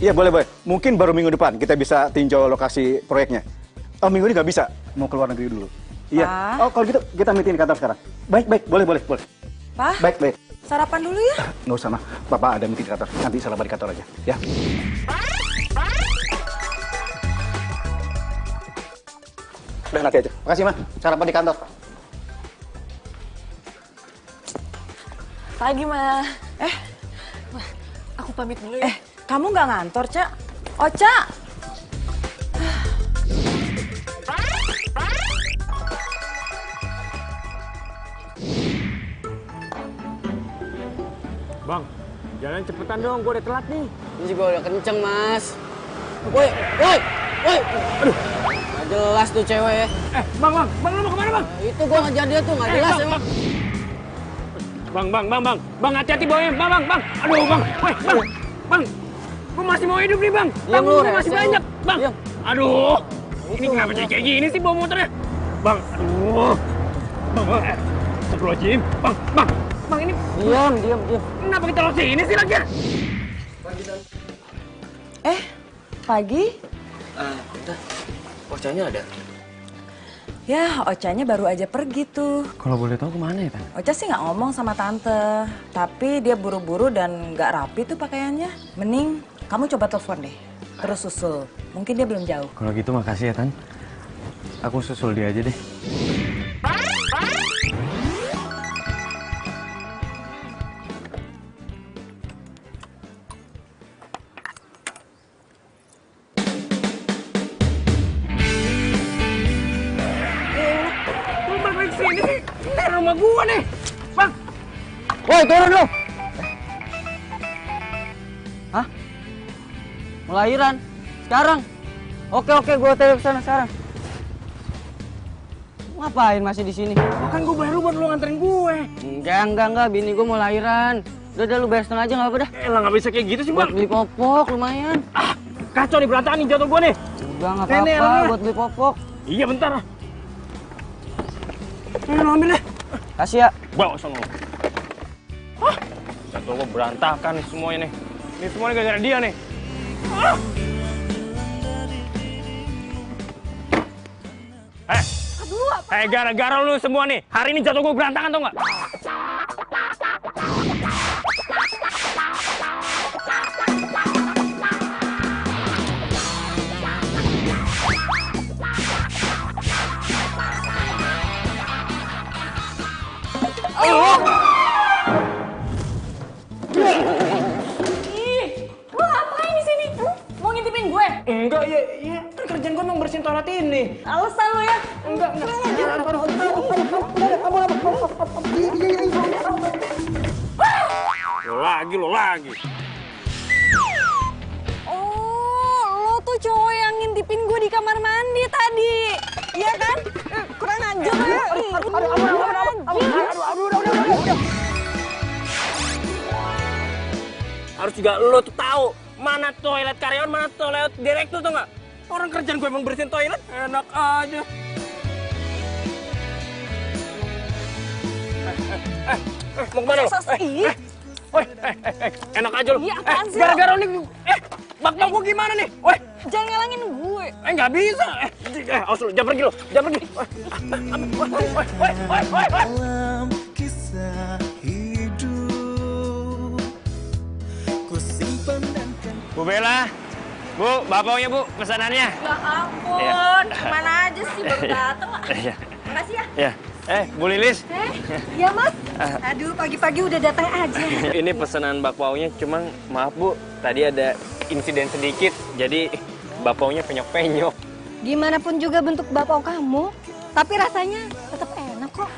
Iya boleh boleh. Mungkin baru minggu depan kita bisa tinjau lokasi proyeknya. Oh minggu ini nggak bisa, mau keluar negeri dulu. Iya. Oh kalau gitu kita meeting di kantor sekarang. Baik baik, boleh boleh boleh. Pak, Baik baik. sarapan dulu ya. Nggak usah mah, Bapak ada meeting di kantor. Nanti sarapan di kantor aja, ya. Udah nanti aja. Makasih mah, sarapan di kantor. Pagi, Ma. Aku pamit dulu ya. Kamu nggak ngantor, Cak? Oca! Bang, jalan cepetan dong, gue udah telat nih. Ini juga udah kenceng, Mas. Woi, woi, woi. Aduh, nggak jelas tuh cewek ya. Bang lu mau kemana bang? Itu gua ngejar dia tuh, nggak jelas bang, emang. Bang, hati-hati bawanya, bang. Aduh, bang, bang, gue masih mau hidup nih bang. Diam lu, Tanggung masih rese. banyak, bang. Diam. Aduh, ini kenapa jadi kayak gini sih bawa motornya? Bang, aduh. Bang, Astagfirullahaladzim. Bang, ini Diam. kenapa kita lewat sini sih lagi? Pagi? Udah, Ocanya ada. Ya, Ocanya baru aja pergi tuh. Kalau boleh tahu kemana ya, Tan? Oca sih nggak ngomong sama tante, tapi dia buru-buru dan nggak rapi tuh pakaiannya. Mending kamu coba telepon deh, terus susul. Mungkin dia belum jauh. Kalau gitu makasih ya, Tan. Aku susul dia aja deh. Lu balik sini sih? Ini rumah gua nih. Bang, Woi, turun lu. Hah? Melahiran? Sekarang? Oke, gua tanya ke sana sekarang. Ngapain masih di sini? kan gua baru buat lu nganterin gue. Enggak, bini gua mau lahiran. Udah lu bayar setengah aja nggak apa dah. Elah nggak bisa kayak gitu sih, Buat Bang. beli popok lumayan. Kacau nih berantakan nih jatuh gua nih. Udah nggak Nenek, apa-apa alhamdulillah. buat beli popok. Iya, bentar. Lu ambil deh. Kasih ya. Bawa sono. Hah? Jatuh gua berantakan nih semuanya nih. Ini semuanya gara-gara dia nih. Ah! Gara-gara lu semua nih. Hari ini jatuh gua berantakan tau nggak? Lu ngapain di sini? Mau ngintipin gue? Enggak, iya. Kan kerjaan gua emang bersihin toilet ini. Alasan lu ya? Enggak. Lo lagi. Oh, lo tuh cowok yang ngintipin gue di kamar mandi tadi. Iya kan? Kurang ajar lo ya. Harus juga lo tuh tahu mana toilet karyawan, mana toilet direktur tuh nggak? Orang kerjaan gue emang bersihin toilet, enak aja. Mau kemana lo? Enak aja lo. Iya, apaan sih lo? Gara-gara nih, bak-bak gue gimana nih? Jangan ngalangin gue. Nggak bisa. Awas lo, jangan pergi lo, jangan pergi. Dalam kisah hidup ku simpan dan kan. Bu Bella, Bu, bapaknya Bu, pesanannya. Ya ampun, kemana aja sih baru dateng lah. Iya. Makasih ya. Ya. Bu Lilis. Iya mas. Aduh pagi-pagi udah datang aja. Ini pesanan bakpaunya, cuma maaf Bu, tadi ada insiden sedikit, jadi bakpaunya penyok-penyok. Gimana pun juga bentuk bakpao kamu, tapi rasanya tetap enak kok.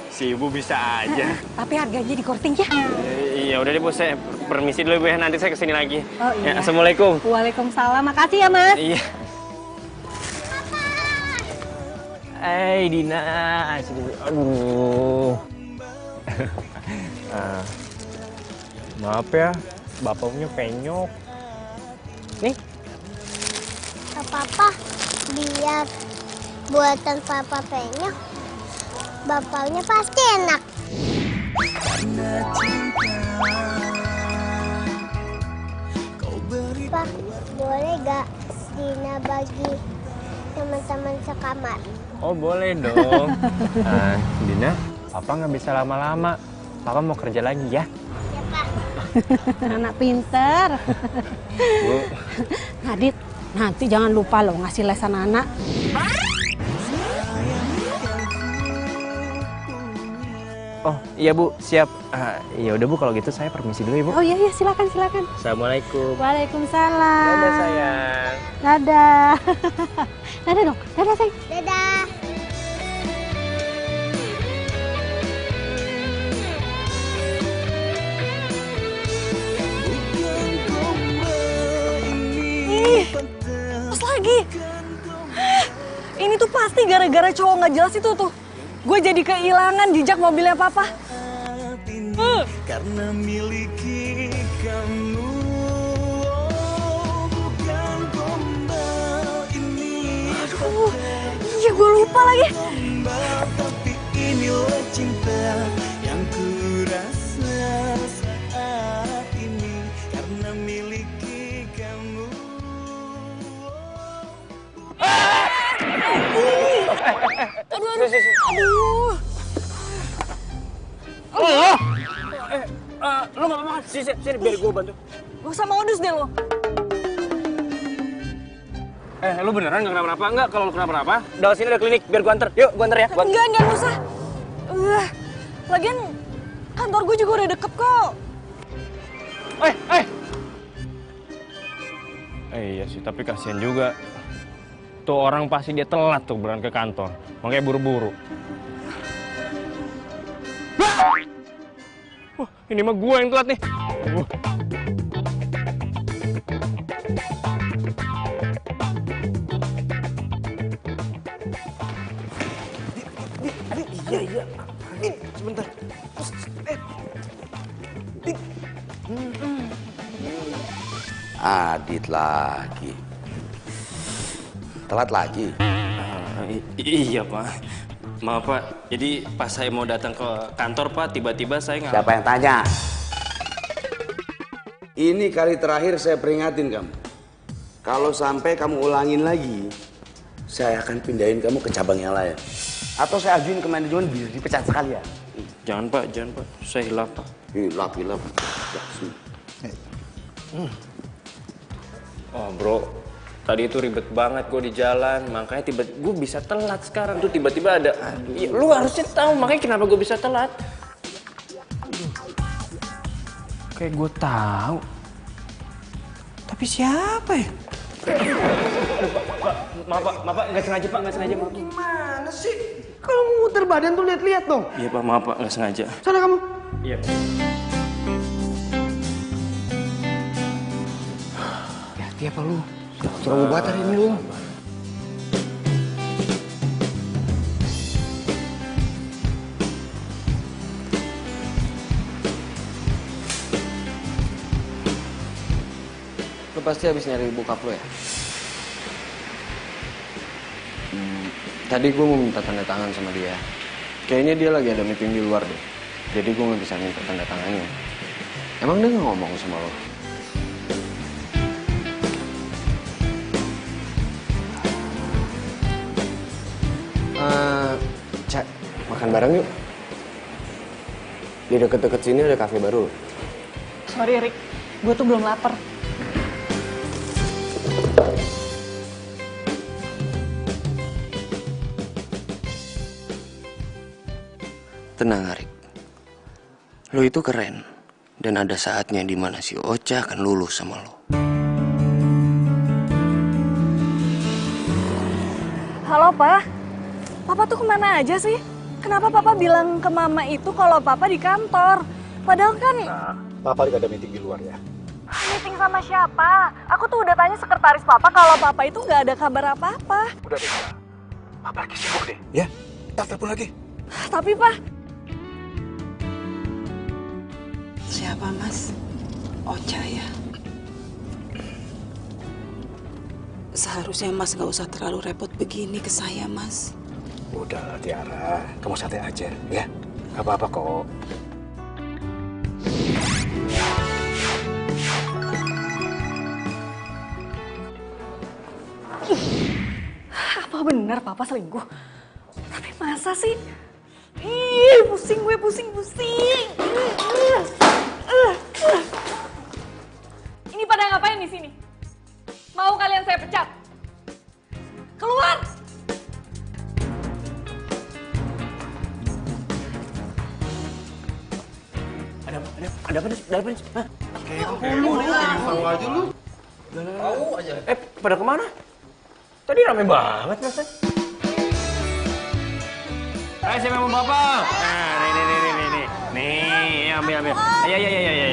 Si Ibu bisa aja. Tapi harganya dikorting ya. Iya, udah deh Bu, saya permisi dulu Bu ya, nanti saya kesini lagi. Oh iya. Ya, Assalamualaikum. Waalaikumsalam, makasih ya mas. Iya. Dina, sini. Aduh. Maaf ya, bapaknya penyok. Nih. Papa, biar buatan papa penyok, bapaknya pasti enak. Karena cinta kau beri Papa, boleh gak Dina bagi teman-teman sekamar? Oh boleh dong. Dina, Papa nggak bisa lama-lama. Papa mau kerja lagi ya. Ya, Pak. Anak pinter. Bu. Nadit, nanti jangan lupa loh ngasih les anak-anak. Oh iya Bu, siap. Ya udah Bu, kalau gitu saya permisi dulu ya Bu. Oh iya, silakan. Assalamualaikum. Waalaikumsalam. Dadah sayang. Dadah. Dadah dong, dadah sayang. Dadah. Terus lagi. Ini tuh pasti gara-gara cowok nggak jelas itu tuh. Gue jadi kehilangan jejak mobilnya Papa. Karena miliki kamu, bukan gombal ini. Aduh, iya gue lupa lagi. Gombal, tapi inilah cinta yang ku rasa saat ini. Karena miliki kamu. Aduh. Lo nggak apa-apa kan? Sini biar gue bantu. Gak usah modus deh lo. Lo beneran nggak kenapa-napa? Enggak, kalau lo kenapa-napa, dari sini ada klinik, biar gue anter. Yuk, gue anter ya. Enggak usah. Lagian kantor gue juga udah deket kok. Iya sih, tapi kasihan juga. Tuh orang pasti dia telat tuh berangkat ke kantor. Makanya buru-buru. Wah, ini mah gue yang telat nih. Iya. Sebentar. Adit lagi. Telat lagi. Iya Pak. Maaf Pak, jadi pas saya mau datang ke kantor Pak, tiba-tiba saya nggak... Siapa yang tanya? Ini kali terakhir saya peringatin kamu. Kalau sampai kamu ulangin lagi, saya akan pindahin kamu ke cabang yang lain. Atau saya ajuin ke manajemen biar dipecat sekalian. Jangan Pak, saya hilaf Pak. Hilaf. Oh bro, tadi itu ribet banget gue di jalan, makanya gue bisa telat sekarang tuh tiba-tiba ada. Ya, lu harusnya tahu, makanya kenapa gue bisa telat. Kayak gue tahu. Tapi siapa ya? Maaf Pak, nggak sengaja Pak. Gimana sih? Kalau muter badan tuh lihat-lihat dong. Iya Pak, maaf Pak, nggak sengaja. Sana kamu. Iya. Hati apa lu? Suruh obat hari ini lu. Lu pasti habis nyari bokap lu ya? Tadi gue mau minta tanda tangan sama dia. Kayaknya dia lagi ada meeting di luar deh. Jadi gue nggak bisa minta tanda tangannya. Emang dia nggak ngomong sama lo? Cak, makan bareng yuk. Di deket-deket sini ada kafe baru. Sorry Rick, gue tuh belum lapar. Tenang Arik, lo itu keren. Dan ada saatnya dimana si Ocha akan lulus sama lo. Halo Pak, Papa tuh kemana aja sih? Kenapa Papa bilang ke Mama itu kalau Papa di kantor? Padahal kan... Papa lagi ada meeting di luar ya. Meeting sama siapa? Aku tuh udah tanya sekretaris Papa kalau Papa itu nggak ada kabar apa-apa. Udah deh, Papa lagi sibuk deh. Ya, telepon lagi. Tapi Pak... Siapa Mas? Ocha ya? Seharusnya Mas gak usah terlalu repot begini ke saya Mas. Udah Tiara, kamu santai aja ya. Gak apa-apa kok. Apa benar papa selingkuh? Tapi masa sih? Ih, pusing gue, pusing. Ini pada ngapain di sini? Mau kalian saya pecat? Keluar! Ada apa nih? Hah? Tahu aja lu. Tahu aja. Pada kemana? Tadi rame banget masa. Ayo siapa yang mau bapak? Nah, nih. Nih, ambil. Ayo,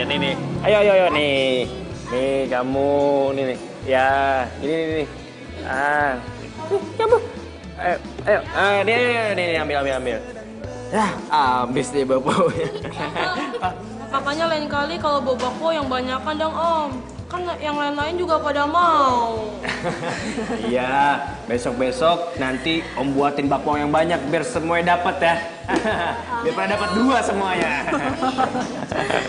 nih. Ayo, nih. Nih, kamu, nih. Ya, ini. Kamu. Ayo. Nih, ambil. Dah, habis deh bapaknya. Makanya lain kali kalau bawa bakpo yang banyakan dong Om. Kan yang lain-lain juga pada mau. Iya, besok-besok nanti Om buatin bakpo yang banyak biar semuanya dapat ya. Biar pada dapat 2 semuanya.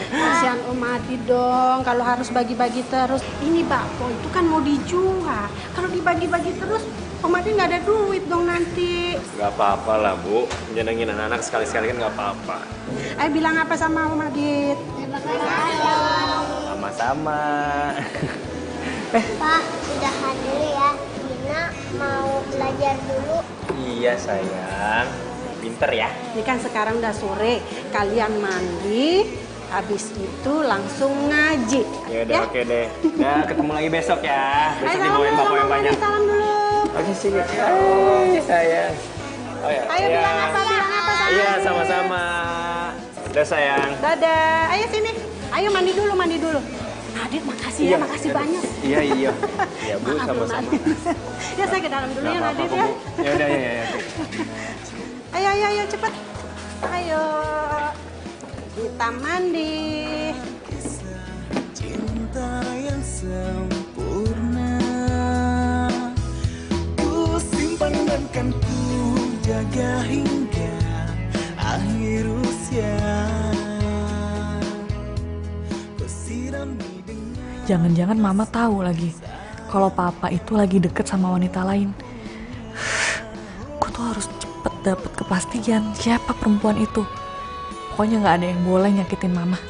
Kasihan Om Adi dong, kalau harus bagi-bagi terus. Ini bakpo itu kan mau dijual. Kalau dibagi-bagi terus, Om Adi nggak ada duit dong nanti. Gak apa-apa lah Bu, nyenengin anak-anak sekali-sekali kan gak apa-apa. Ayo bilang apa sama Om Adit? Sama-sama. Pak, udahan dulu ya. Dina mau belajar dulu. Iya sayang, pinter ya. Ini kan sekarang udah sore, kalian mandi, habis itu langsung ngaji. Yaudah, oke deh. Nah, ketemu lagi besok ya. Besok dibawain bakpo yang banyak. Salam dulu. Oke sih. Hai sayang. Oh ya. Ayo bilang apa sama Iya sama-sama. Udah sayang. Dadah. Ayo sini. Ayo mandi dulu. Adit makasih ya, makasih banyak. Iya. Ya Bu, sama-sama. Ya saya ke dalam dulu ya Nadit ya. Ya udah ya. Ayo cepet. Ayo. Kita mandi. Cinta yang sempurna ku simpan dan kan ku jaga hingga akhir usia. Jangan-jangan mama tahu lagi kalau papa itu lagi deket sama wanita lain. Aku tuh harus cepet dapet kepastian siapa perempuan itu. Pokoknya nggak ada yang boleh nyakitin mama.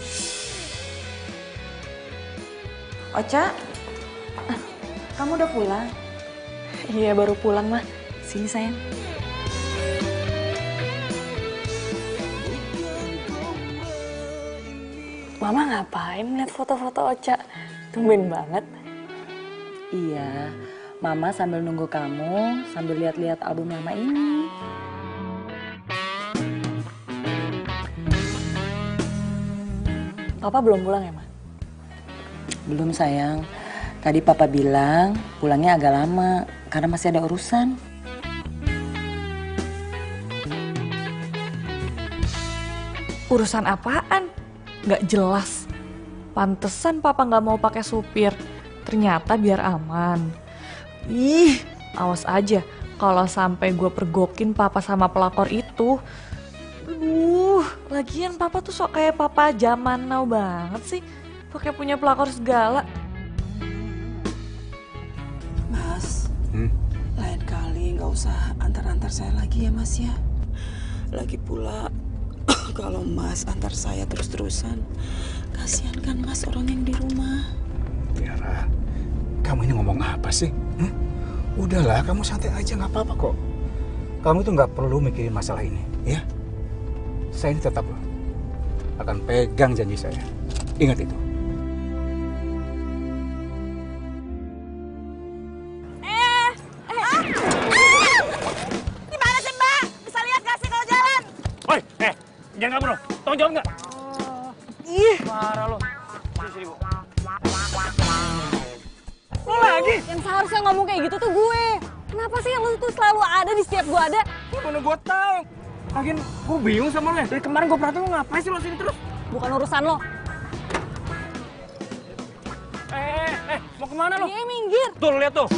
Ocha, kamu udah pulang? Iya baru pulang mah. Sini sayang. Mama ngapain lihat foto-foto Ocha? Tumben banget. Iya, mama sambil nunggu kamu, sambil lihat-lihat album lama ini. Papa belum pulang ya, Ma? Belum sayang. Tadi papa bilang pulangnya agak lama karena masih ada urusan. Urusan apaan? Nggak jelas. Pantesan papa nggak mau pakai supir. Ternyata biar aman. Ih, awas aja kalau sampai gue pergokin papa sama pelakor itu. Lagian papa tuh sok kayak papa zaman now banget sih. Pakai punya pelakor segala. Mas, lain kali nggak usah antar-antar saya lagi ya Mas ya. Lagi pula kalau Mas antar saya terus-terusan, kasihan kan Mas orang yang di rumah. Tiara, kamu ini ngomong apa sih? Udahlah, kamu santai aja, nggak apa-apa kok. Kamu tuh nggak perlu mikirin masalah ini, ya. Saya ini tetap akan pegang janji saya. Ingat itu. Gimana sih Mbak? Bisa lihat gak sih kalau jalan? Woi, jangan kabur loh. Tolong jawab nggak? Ih, Parah lo. Sini, Bu. Lo lagi? yang seharusnya ngomong kayak gitu tuh gue. Kenapa sih lu tuh selalu ada di setiap gue ada? Mana gue tahu. Lagian gue bingung sama lo ya. Dari kemarin gue perhatiin lo ngapain sih lo sini terus? Bukan urusan lo. Mau kemana lo? Iya, minggir. Tuh, lihat tuh.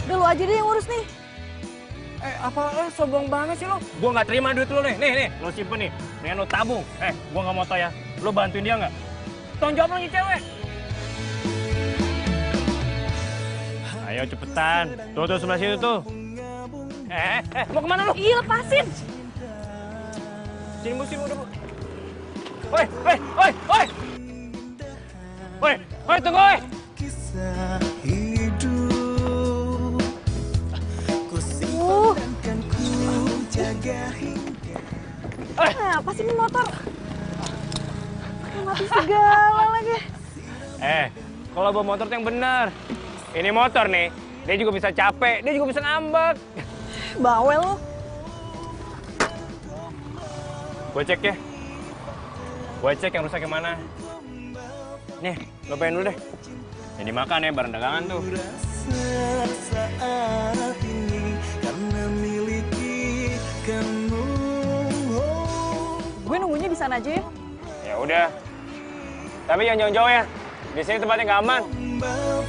Udah lu aja deh yang urus nih. Apa lo sombong banget sih lo? Gue nggak terima duit lo nih. Nih, lo simpen nih. Mendingan lo tabung. Gue nggak mau tau ya. Lo bantuin dia nggak? Tolong jawab lo nih cewek. Ayo cepetan. Tuh sebelah situ tuh. Mau kemana lu? Ih, lepasin. Sini Bu, udah Bu. Woi. Woi, tunggu woi. Kisah hidup ku simpan dan ku jaga hingga. Apa sih ini motor? Mati segala lagi. Kalau bawa motor tuh yang benar. Ini motor nih, dia juga bisa capek, dia juga bisa ngambek. Bawel lo. Gue cek ya. Gue cek yang rusak yang mana. Nih, lo pengen dulu deh. Yang dimakan ya, barang dagangan tuh. Saat ini karena miliki kamu. Gue nunggunya di sana aja ya. Ya udah. Tapi jangan jauh-jauh ya. Di sini tempatnya nggak aman.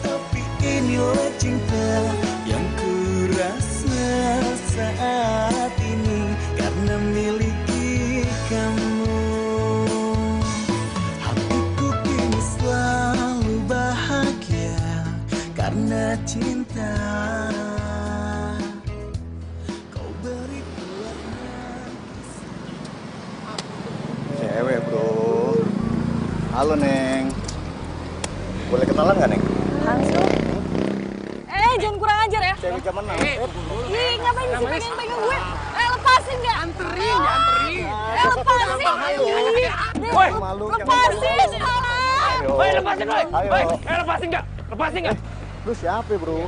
Tapi inilah cinta yang ku rasa saat ini karena miliki kamu. Hatiku kini selalu bahagia karena cinta. Kau beri warna. Cewek bro. Halo Neng. Boleh kenalan nggak Neng? Hans lo. Jangan kurang ajar ya. Cewek zaman now. Ih, ngapain sih pegang-pegang gue? Lepasin nggak? Anterin. Lepasin. Woi, lepasin. Woi, lepasin woi. Woi, lepasin nggak? Lepasin nggak? Lu siapa bro?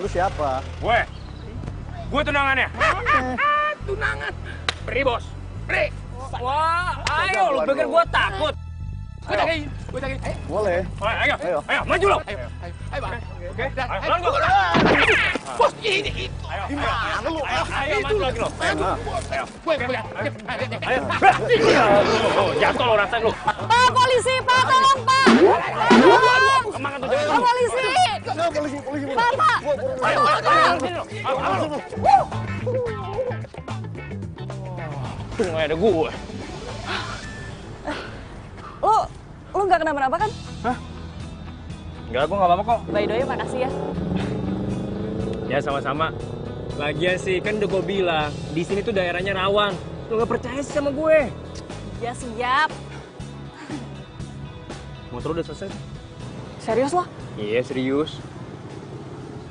Lu siapa? Gue tunangannya. Tunangan. Beri bos. Beri. Wah, ayo lu pikir gue takut? Gue jagain. Boleh. Ayo, maju lo. Ayo, oke. Ayo, bos, ini. Ayo, gimana lu? Ayo, maju lagi lo. Ayo, gue pegang. Ayo, jatuh lo rasain lo. Pak, polisi, Pak, tolong, Pak. Kemana tuh jangan? Polisi. Polisi. Pak. Ayo, sini lo. Tuh nggak ada gue. Lu nggak kenapa-napa kan? Hah? Enggak, gue nggak apa-apa kok. By the way, makasih ya. Ya sama-sama. Lagian sih kan udah gue bilang di sini tuh daerahnya rawan. Lu nggak percaya sih sama gue? Ya siap. Motor udah selesai? Serius lo? Iya serius.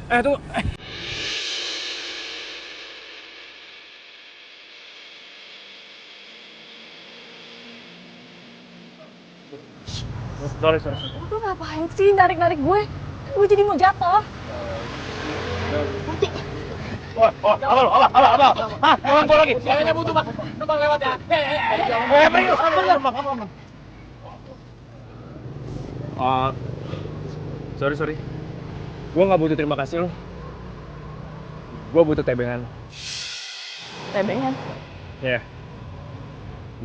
Tunggu. Sorry. Lu ngapain sih narik-narik gue? Gue jadi mau jatuh. Apa? Hah? Pulang gua lagi. Jangan butuh, Pak. Numpang lewat ya. Sorry. Gua nggak butuh terima kasih lo. Gua butuh tebengan. Tebengan? Ya.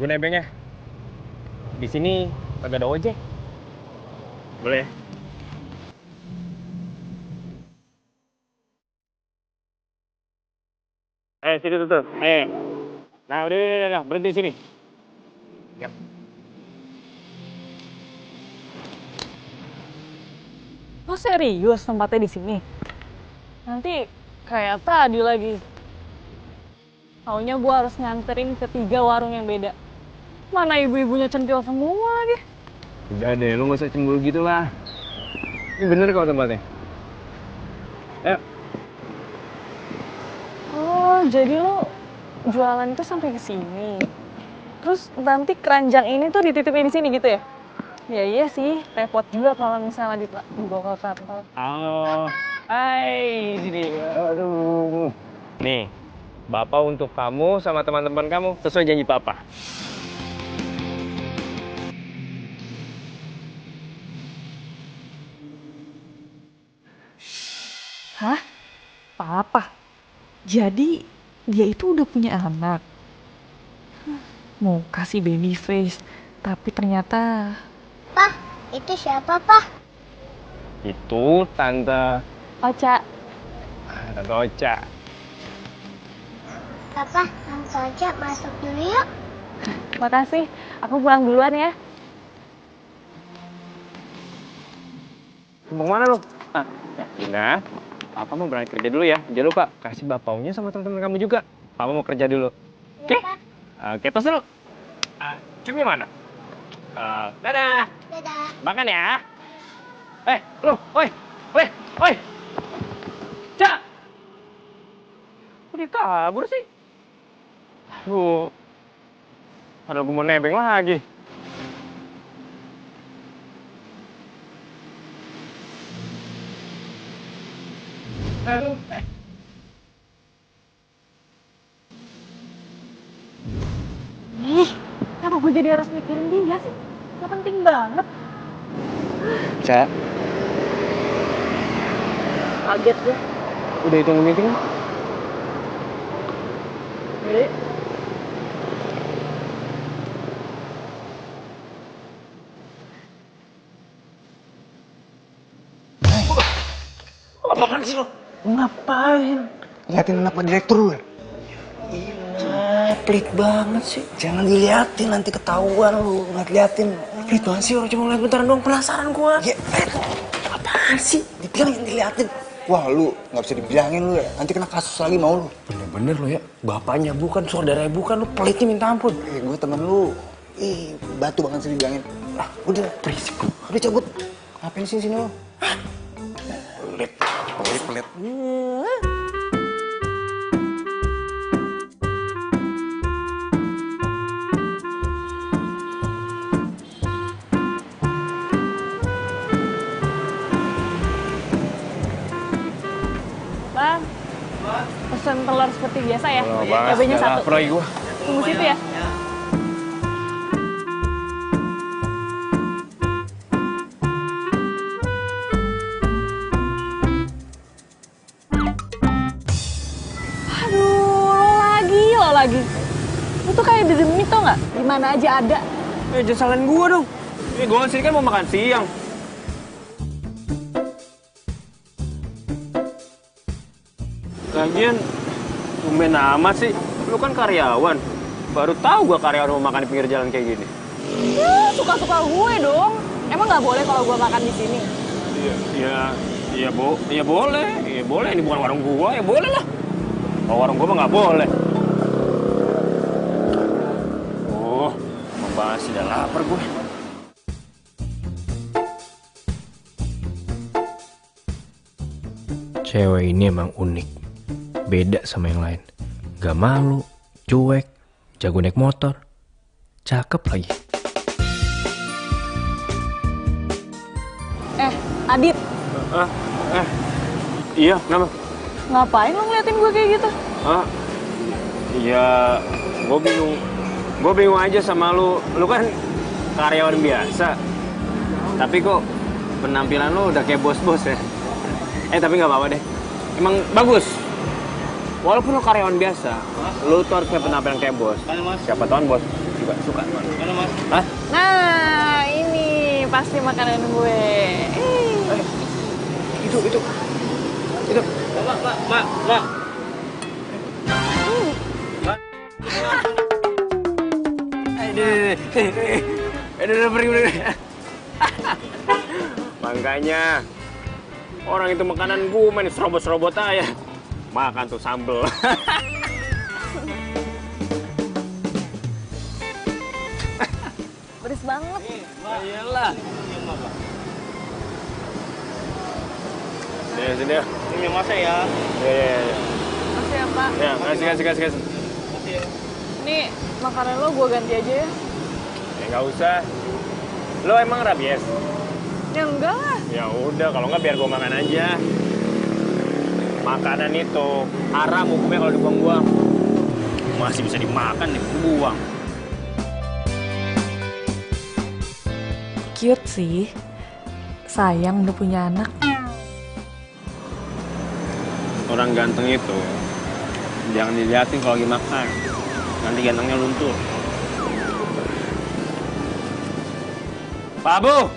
Gua nebeng ya. Di sini kagak ada ojek. Boleh ya? Sini tuh. Ayo. Nah, udah. Berhenti sini. Yap. Lo serius tempatnya di sini? Nanti kayak tadi lagi. Taunya gue harus nganterin ke 3 warung yang beda. Mana ibu-ibunya centil semua lagi. Udah deh, lu gak usah cemburu gitu lah. Ini bener kok tempatnya. Ayo. Oh, jadi lo jualan itu sampai ke sini. Terus nanti keranjang ini tuh dititipin di sini gitu ya? Ya iya sih, repot juga kalau misalnya dibawa ke kantor. Halo. Hai, sini. Aduh. Nih, Bapak untuk kamu sama teman-teman kamu sesuai janji Papa. Hah? Papa? Jadi dia itu udah punya anak? Mau kasih baby face, tapi ternyata... Pak, itu siapa, Pak? Itu Tante Ocha. Tante Ocha. Papa, Tante Ocha masuk dulu yuk. Makasih, aku pulang duluan ya. Mau kemana lu? Dina, Papa mau berangkat kerja dulu ya. Jangan lupa kasih bapaunya sama teman-teman kamu juga. Papa mau kerja dulu. Oke? Oke, tos dulu. Ciumnya mana? Dadah. Dadah. Makan ya. Lu, oi. Cak. Kok dia kabur sih? Aduh. Padahal gue mau nebeng lagi. Kenapa gue jadi harus mikirin dia sih? Gak penting banget. Cak. Kaget gue. Udah hitung meeting? Jadi, Apaan sih lo? Ngapain? Liatin anak direktur lu. Pelit banget sih. Jangan diliatin, nanti ketahuan lu. Nggak liatin. Pelit banget sih, orang cuma ngeliat bentaran doang. Penasaran gua. Ya, apaan sih? Dibilang yang diliatin. Wah, lu nggak bisa dibilangin lu ya. Nanti kena kasus lagi mau lu. Bener-bener lu ya. Bapaknya bukan, saudaranya bukan. Lu pelitnya minta ampun. Gue temen lu. Batu banget sih dibilangin. Udah, berisik lu. Udah cabut. Ngapain sih sini lu? Pelit. Bang, pesen telur seperti biasa ya? Bang, Cabenya udah 1. lapar lagi gua. Tunggu situ ya? Aduh, lo lagi. Lu tuh kayak dedemit tau nggak? Di mana aja ada. Jangan salahin gua dong. Gua kesini kan mau makan siang. Lagian, tumben amat sih. Lu kan karyawan. Baru tahu gua karyawan mau makan di pinggir jalan kayak gini. Ya, suka-suka gue dong. Emang nggak boleh kalau gue makan di sini? Iya boleh. Iya boleh, ini bukan warung gua, ya boleh lah. Kalau warung gua mah nggak boleh. Membahas sudah lapar gue. Cewek ini emang unik. Beda sama yang lain. Gak malu, cuek, jago naik motor. Cakep lagi. Adit. Iya, kenapa? Ngapain lo ngeliatin gue kayak gitu? Iya, gue bingung aja sama lu. Lu kan karyawan biasa. Tapi kok penampilan lu udah kayak bos-bos ya? Tapi nggak apa-apa deh. Emang bagus. Walaupun lu karyawan biasa, lu tuh harus kayak penampilan kayak bos. Siapa tahu bos juga suka. Hah? Nah, ini pasti makanan gue. Itu. Mbak. Pergi. Makanya orang itu makanan gue main serobot-serobot aja. Makan tuh sambel. Pedes banget. Iyalah. Sini. Ini masnya ya. Iya. Makasih ya, Pak. Ya, kasih. Nih, makanan lo gue ganti aja ya. Nggak usah. Lo emang rabies? Ya enggak lah. Ya udah, kalau nggak biar gue makan aja. Makanan itu haram hukumnya kalau dibuang-buang. Masih bisa dimakan, dibuang. Cute sih. Sayang udah punya anak. Orang ganteng itu jangan diliatin kalau lagi makan. Nanti gantengnya luntur. Pak Bu,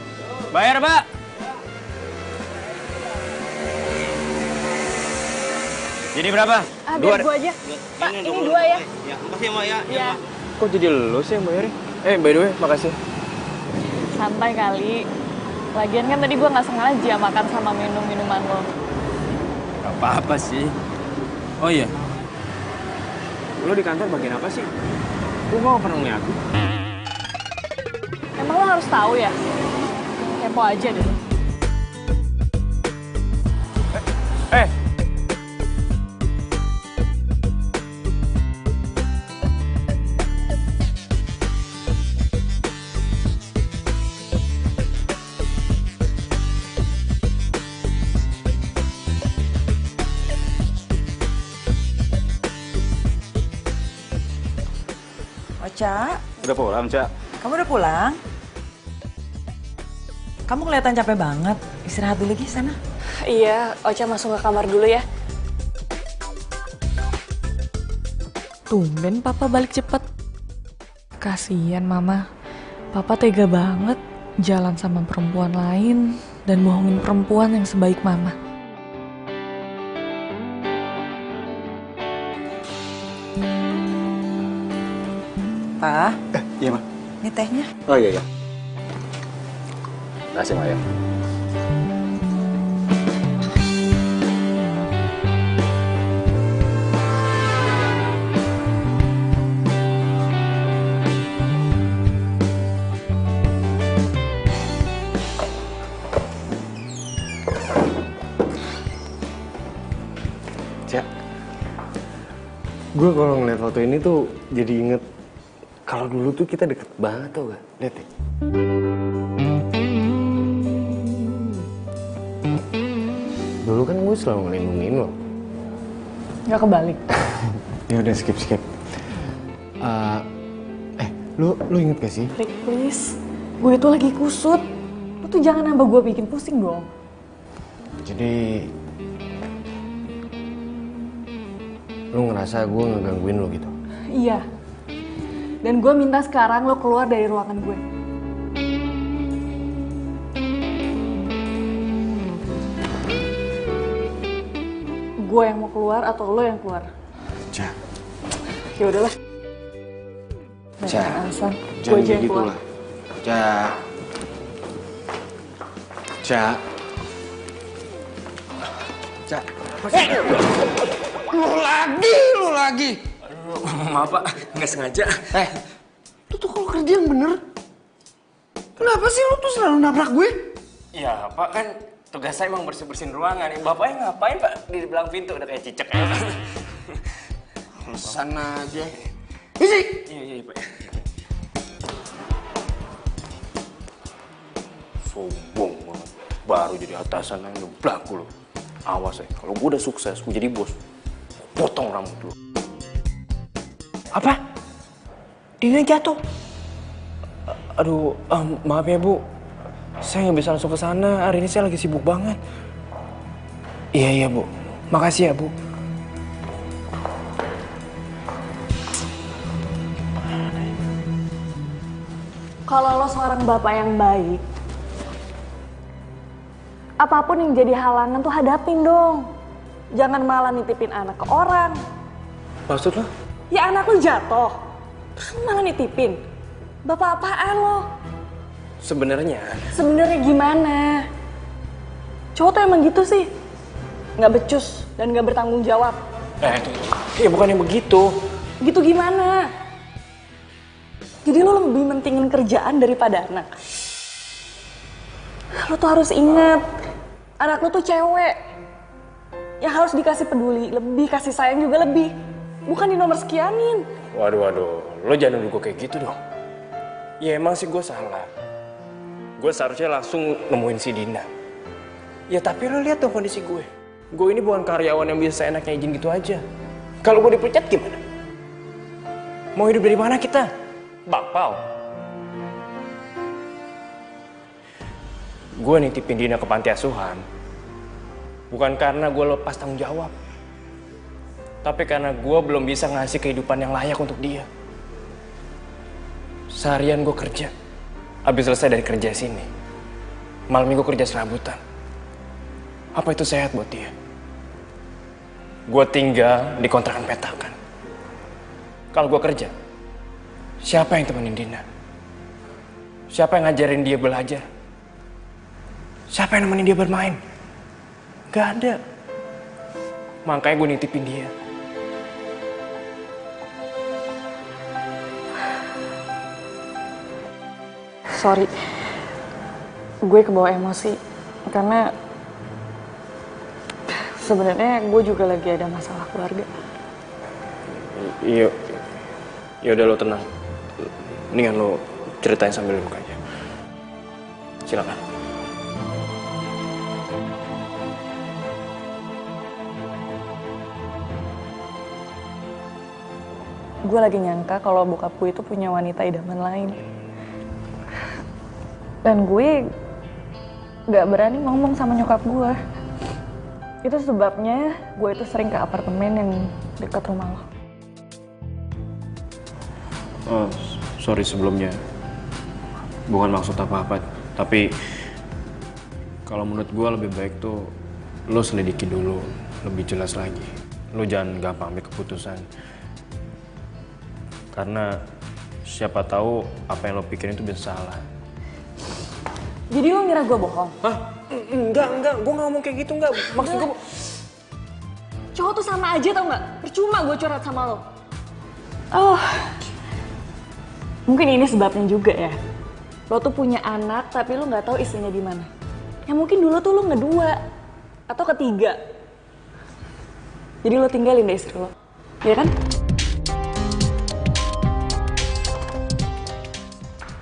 bayar Pak. Jadi berapa? Biar gue aja. Pak, ini 2 ya. Ya, makasih ya, Mak ya. Iya. Kok jadi lo sih yang bayarin? By the way, makasih. Santai kali. Lagian kan tadi gue nggak sengaja makan sama minum minuman lo. Gak apa-apa sih. Oh iya, lo di kantor bagian apa sih? Gue gak pernah ngeliat aku. Emang lo harus tahu ya? Kepo aja deh. Ocha, Udah pulang, Cak? kamu udah pulang? Kamu kelihatan capek banget. Istirahat dulu lagi sana. Iya, Ocha masuk ke kamar dulu ya. Tumben papa balik cepet. Kasian mama. Papa tega banget jalan sama perempuan lain dan bohongin perempuan yang sebaik mama. Pa, Iya, Ma. ini tehnya. Oh iya. Terima kasih, Ma ya. Cak, gue kalau ngeliat foto ini tuh jadi inget kalau dulu tuh kita deket banget tau gak? Lihat deh. Dulu kan gue selalu ngelindungin lo. Gak kebalik. Ya udah skip. Lu inget gak sih? Rick, please. Gue itu lagi kusut. Lu tuh jangan nambah gue bikin pusing dong. Jadi lu ngerasa gue ngegangguin lo gitu? Iya. Dan gue minta sekarang lo keluar dari ruangan gue. Gue yang mau keluar atau lo yang keluar? Cak. Ya udahlah. Cak. Alasan. Gue Jangan aja yang gitu keluar. lah. Cak. Cak. Cak. Lu lagi. Aduh, maaf Pak, nggak sengaja. Lu tuh kalau kerja yang bener. Kenapa sih lu tuh selalu nabrak gue? Ya Pak, kan tugas saya emang bersih-bersihin ruangan. Bapaknya ngapain Pak di belakang pintu, udah kayak cicak ya. Sana aja. Isi! Iya Pak. Sombong banget. Baru jadi atasan yang ngebelaku lo. Awas ya, kalau gue udah sukses, gue jadi bos. Potong rambut lo. Apa? Dina jatuh? Aduh, maaf ya Bu. Saya nggak bisa langsung ke sana. Hari ini saya lagi sibuk banget. Iya Bu. Makasih ya Bu. Kalau lo seorang bapak yang baik, apapun yang jadi halangan tuh hadapin dong. Jangan malah nitipin anak ke orang. Maksud lo? Ya anak lo jatuh, terus lo malah nitipin. Bapak apaan lo? Sebenarnya Gimana? Cowok tuh emang gitu sih. Nggak becus dan nggak bertanggung jawab. Ya bukannya begitu. Gitu gimana? Jadi lo lebih mentingin kerjaan daripada anak. Lo tuh harus ingat, anak lo tuh cewek. Yang harus dikasih peduli, lebih kasih sayang juga lebih. Bukan di nomor sekianin. Waduh. Lo jangan nuduh gue kayak gitu dong. Ya emang sih gue salah. Gue seharusnya langsung nemuin si Dinda. Ya tapi lo lihat dong kondisi gue. Gue ini bukan karyawan yang bisa seenaknya izin gitu aja. Kalau gue dipecat gimana? Mau hidup dari mana kita? Bakpao. Gue nitipin Dina ke panti asuhan. Bukan karena gue lepas tanggung jawab. Tapi karena gue belum bisa ngasih kehidupan yang layak untuk dia. Seharian gue kerja. Habis selesai dari kerja sini. Malam minggu kerja serabutan. Apa itu sehat buat dia? Gue tinggal di kontrakan petakan. Kalau gue kerja, siapa yang temenin Dina? Siapa yang ngajarin dia belajar? Siapa yang nemenin dia bermain? Gak ada. Makanya gue nitipin dia. Sorry, gue kebawa emosi karena sebenarnya gue juga lagi ada masalah keluarga. Iya, ya udah lo tenang. Mendingan lo ceritain sambil duduk aja. Silakan. Gue lagi nyangka kalau bokap gue itu punya wanita idaman lain. Dan gue gak berani ngomong sama nyokap gue. Itu sebabnya gue itu sering ke apartemen yang dekat rumah lo. Oh, sorry sebelumnya. Bukan maksud apa-apa. Tapi kalau menurut gue lebih baik tuh lo selidiki dulu, lebih jelas lagi. Lo jangan gampang ambil keputusan. Karena siapa tahu apa yang lo pikirin itu bisa salah. Jadi lo ngira gue bohong? Hah? Enggak. Gue gak ngomong kayak gitu, enggak. Maksud gue... Cowok tuh sama aja tau gak? Percuma gue curhat sama lo. Oh, mungkin ini sebabnya juga ya. Lo tuh punya anak tapi lo gak tahu istrinya di mana. Ya mungkin dulu tuh lo ngedua atau ketiga. Jadi lo tinggalin deh istri lo, ya kan?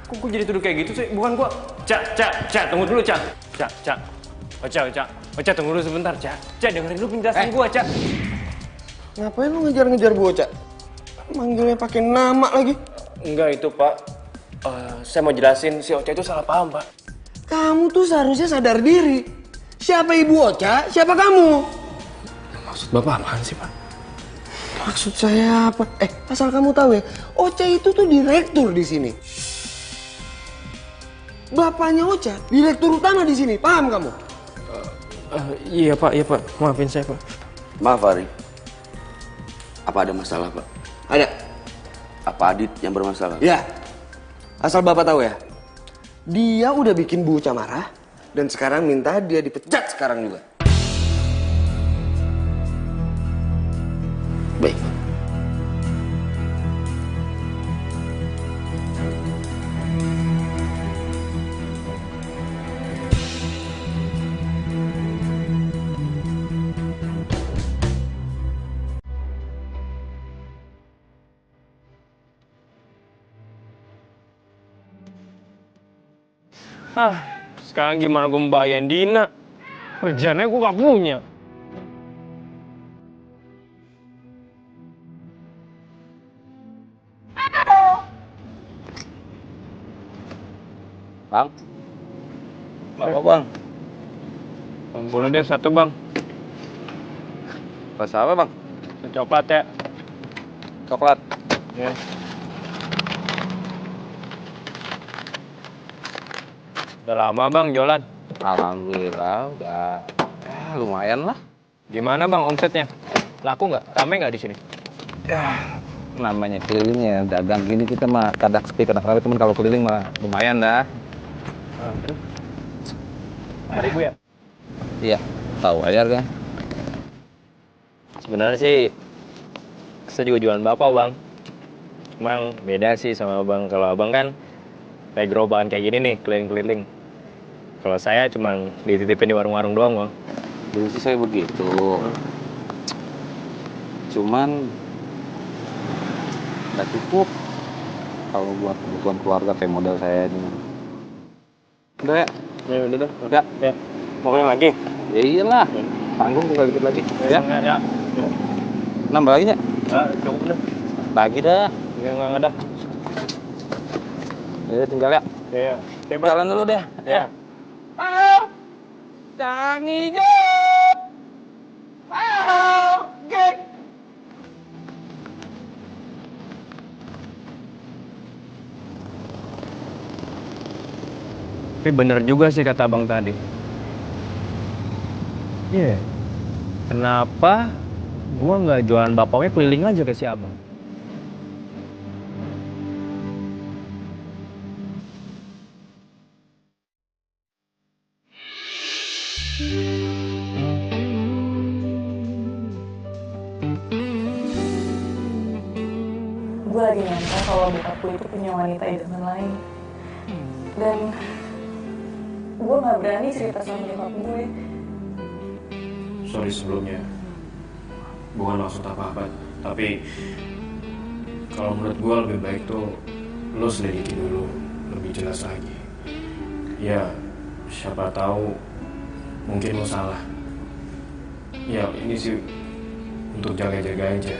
Kok gue jadi tuduh kayak gitu sih? Bukan gue. Cak, tunggu dulu, Cak. Cak, tunggu dulu sebentar, Cak. Cak, dengerin dulu penjelasan gue, Cak. Ngapain lu ngejar-ngejar gue, Cak? Manggilnya pakai nama lagi. Enggak itu, Pak. Saya mau jelasin si Ocha itu salah paham, Pak. Kamu tuh seharusnya sadar diri. Siapa ibu Ocha? Siapa kamu? Maksud Bapak apaan sih, Pak? Maksud saya apa? Asal kamu tahu ya, Ocha itu tuh direktur di sini. Bapaknya Ocha, direktur utama di sini. Paham kamu? Iya, Pak. Maafin saya, Pak. Maaf, Ari. Apa ada masalah, Pak? Ada. Apa Adit yang bermasalah? Ya. Asal Bapak tahu ya, dia udah bikin Bu Ocha marah dan sekarang minta dia dipecat sekarang juga. Baik. Sekarang gimana gue membahayain Dina? Kerjaannya gue gak punya. Bang? Bapak, Bang? Boleh deh satu, Bang. Rasa apa, Bang? Coklat ya. Coklat? Ya. Udah lama, Bang, jualan? Alhamdulillah, udah lumayan lah. Gimana, Bang, omsetnya? Laku nggak? Rame nggak di sini? Ya, namanya keliling ya, dagang gini kita mah kadang sepi, kadang-kadang temen kalau keliling mah lumayan dah. Hari gue ya? Iya, tahu aja kan? Sebenarnya sih saya juga jualan bapak, Bang. Emang beda sih sama Abang. Kalau Abang kan kayak gerobakan kayak gini nih, keliling-keliling. Kalau saya cuma dititipin di warung-warung doang, Bang. Dulu sih saya begitu. Cuman nggak cukup kalau buat kebutuhan keluarga kayak model saya ini. Udah ya? Ya udah dah. Udah. Ya. Mau kalian lagi? Ya iyalah. Tanggung tinggal dikit lagi. Ya. Ya. Nambah lagi ya? Cukup dah. Lagi dah. Ya nggak ada. Ya tinggal ya. Ya. Jalan dulu deh. Ya. Jangan hijau. Gek. Tapi bener juga sih kata Abang tadi. Iya. Kenapa gua nggak jualan bapaknya keliling aja ke si Abang? Gue lagi nyangka kalau bokap gue itu punya wanita idaman lain. Dan gue gak berani cerita sama nyokap gue. Sorry sebelumnya. Bukan maksud apa-apa. Tapi kalau menurut gue lebih baik tuh lo selidiki dulu lebih jelas lagi. Ya, siapa tahu mungkin lo salah. Ya, ini sih untuk jaga-jaga aja.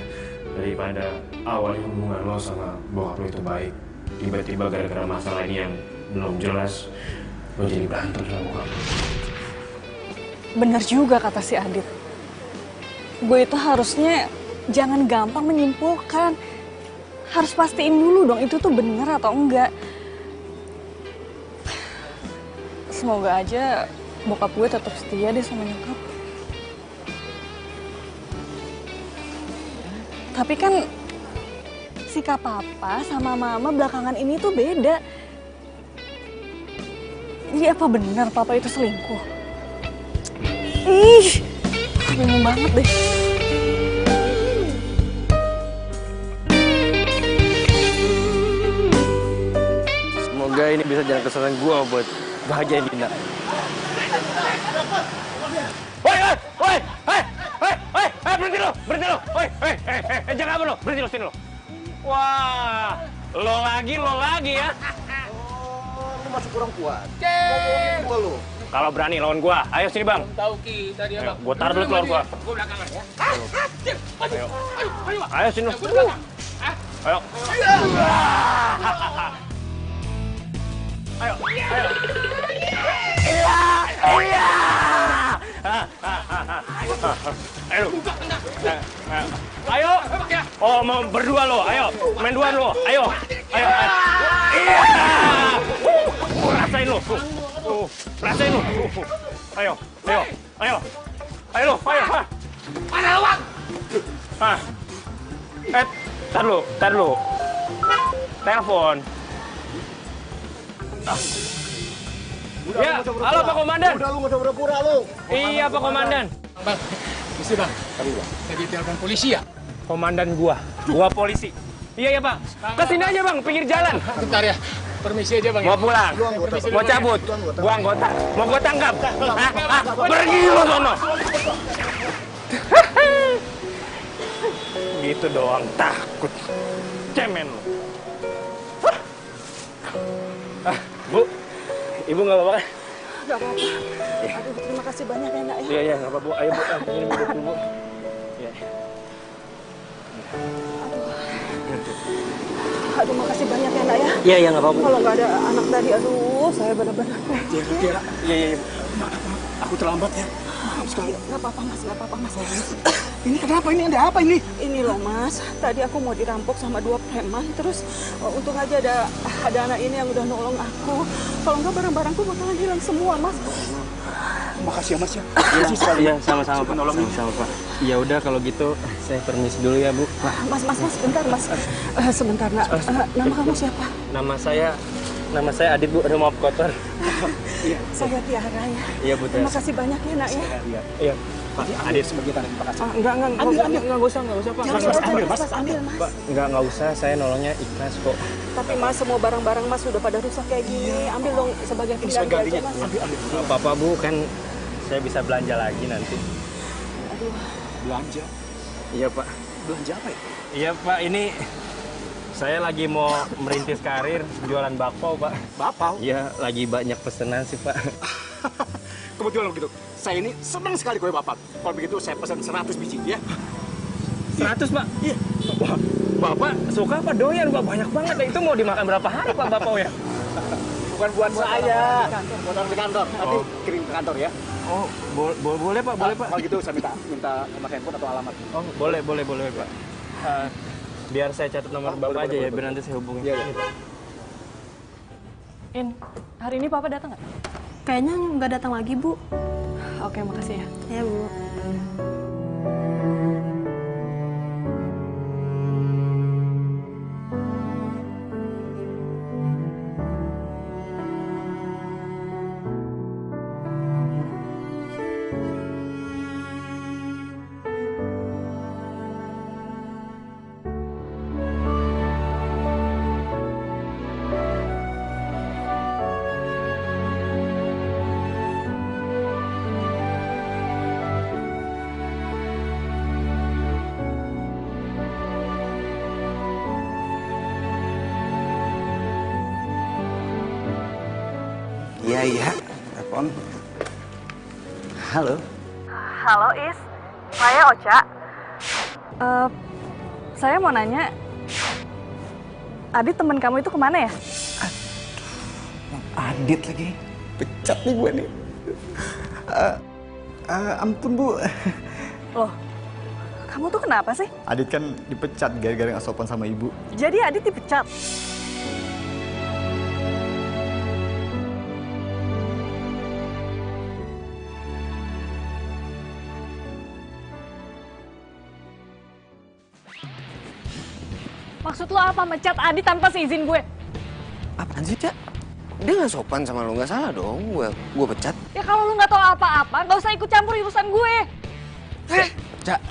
Daripada awalnya hubungan lo sama bokap lo itu baik, tiba-tiba gara-gara masalah ini yang belum jelas, lo jadi berantem sama bokap lo. Bener juga kata si Adit. Gue itu harusnya jangan gampang menyimpulkan. Harus pastiin dulu dong itu tuh bener atau enggak. Semoga aja bokap gue tetap setia deh sama nyokap. Tapi kan sikap papa sama mama belakangan ini tuh beda. Jadi apa benar papa itu selingkuh? Ih, bingung banget deh. Semoga ini bisa jalan kesalahan gua buat bahagiain Dina. Woi, berhenti lo. Jangan apa lo, berhenti lo sini lo. Wah, lo lagi ya. Lu masih kurang kuat. Ngomongin gua lu. Kalau berani lawan gua, ayo sini bang. Tahu Ki, tadi Ayo, Abang. gua taruh dulu telur gua. Gua belakangan ya. Ayo sini lo. Ayo. Ayo. Iya. Ayo. Ayo. Oh, mau berdua lo. Ayo, main dua lo. Ayo. Ayo. Iya. Rasain lo. Rasain lo. Ayo. Ayo lo. Mana uang? Tar lu. Telepon. Udah, Ya, halo Pak Komandan. Udah lu nggak usah pura-pura lu. Iya Pak Komandan. Bang, misi bang. Tadi telepon polisi ya? Komandan gua polisi. Iya ya Pak. Kesini aja Bang, pinggir jalan. Bentar ya. Permisi aja bang. Mau pulang, mau cabut, gua anggota, mau gua tangkap. Pergi lu sono. Gitu doang takut. Cemen lu. Bu, Ibu nggak apa-apa kan? Nggak apa-apa. Aduh, terima kasih banyak ya, Nak ya. Iya, nggak apa-apa, Bu. Ayo, Bu. Ini minum dulu, Bu. Iya. Aduh, makasih banyak ya, Nak ya. Iya, nggak apa-apa. Kalau nggak ada anak tadi, aduh, saya benar-benar. Iya. Aku terlambat ya. Maaf sekali. Nggak apa-apa, Mas. Nggak apa-apa, Mas. Ini kenapa? Ini ada apa ini? Ini loh, Mas. Tadi aku mau dirampok sama 2 preman. Terus untung aja ada anak ini yang udah nolong aku. Kalau nggak barang-barangku bakalan hilang semua, Mas. Makasih ya Mas ya. Iya, sama-sama Pak. Sama-sama Pak. Ya udah kalau gitu saya permisi dulu ya Bu. Mas, bentar, Mas. Sebentar, Nak. Nama kamu siapa? Nama saya Adit Bu. Ada maaf kotor. Saya Tiara ya. Iya Bu. Terima kasih banyak ya, Nak ya. Iya. Pak Adit sebagai tanda terima kasih. Enggak usah, Pak. Ambil, Mas. Enggak usah. Saya nolongnya ikhlas kok. Tapi Mas, semua barang-barang Mas sudah pada rusak kayak gini. Ambil dong sebagai pengganti aja, Mas. Ambil. Apa-apa Bu, kan saya bisa belanja lagi nanti. Aduh. Belanja? Iya Pak. Belanja apa ya? Iya Pak, ini saya lagi mau merintis karir jualan bakpao Pak. Bakpao? Iya, lagi banyak pesanan sih Pak. Kebetulan begitu. Saya ini senang sekali kue Bapak. Kalau begitu saya pesan 100 biji ya. 100 Pak? Iya. Wah, Bapak suka apa doyan Pak? Banyak banget. Itu mau dimakan berapa hari Pak bakpao ya? Bukan buat saya. Buat orang di kantor. Nanti kirim ke kantor ya. Oh, boleh Pak, boleh Pak. Kalau gitu saya minta nomor handphone atau alamat. Oh, boleh Pak. Biar saya catat nomor Bapak aja ya, biar nanti saya hubungin. Iya. In, hari ini Papa datang nggak? Kayaknya nggak datang lagi, Bu. Oke, makasih ya. Ya, Bu. Iya. Telepon. Halo. Halo Is, saya Ocha. Saya mau nanya, Adit teman kamu itu kemana ya? Adit lagi. Pecat nih gue nih. Ampun Bu. Loh, kamu tuh kenapa sih? Adit kan dipecat gara-gara nggak sopan sama ibu. Jadi Adit dipecat? Maksud lo apa mecat Adit tanpa seizin gue? Apaan sih, Cak? Dia nggak sopan sama lo, nggak salah dong gue pecat. Ya kalau lo nggak tahu apa-apa, nggak usah ikut campur urusan gue. Cak,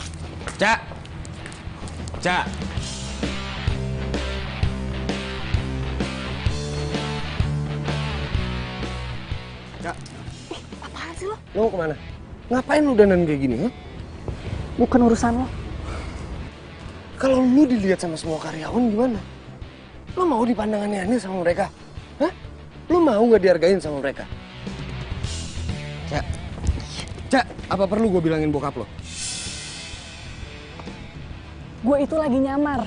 Cak, Cak. Cak. Apaan sih lo? Lo mau kemana? Ngapain lu dandan kayak gini, ha? Bukan urusan lo. Kalau lu dilihat sama semua karyawan gimana? Lu mau dipandang aneh-aneh sama mereka? Hah? Lu mau nggak dihargain sama mereka? Cak, Cak, apa perlu gue bilangin bokap lo? Gue itu lagi nyamar.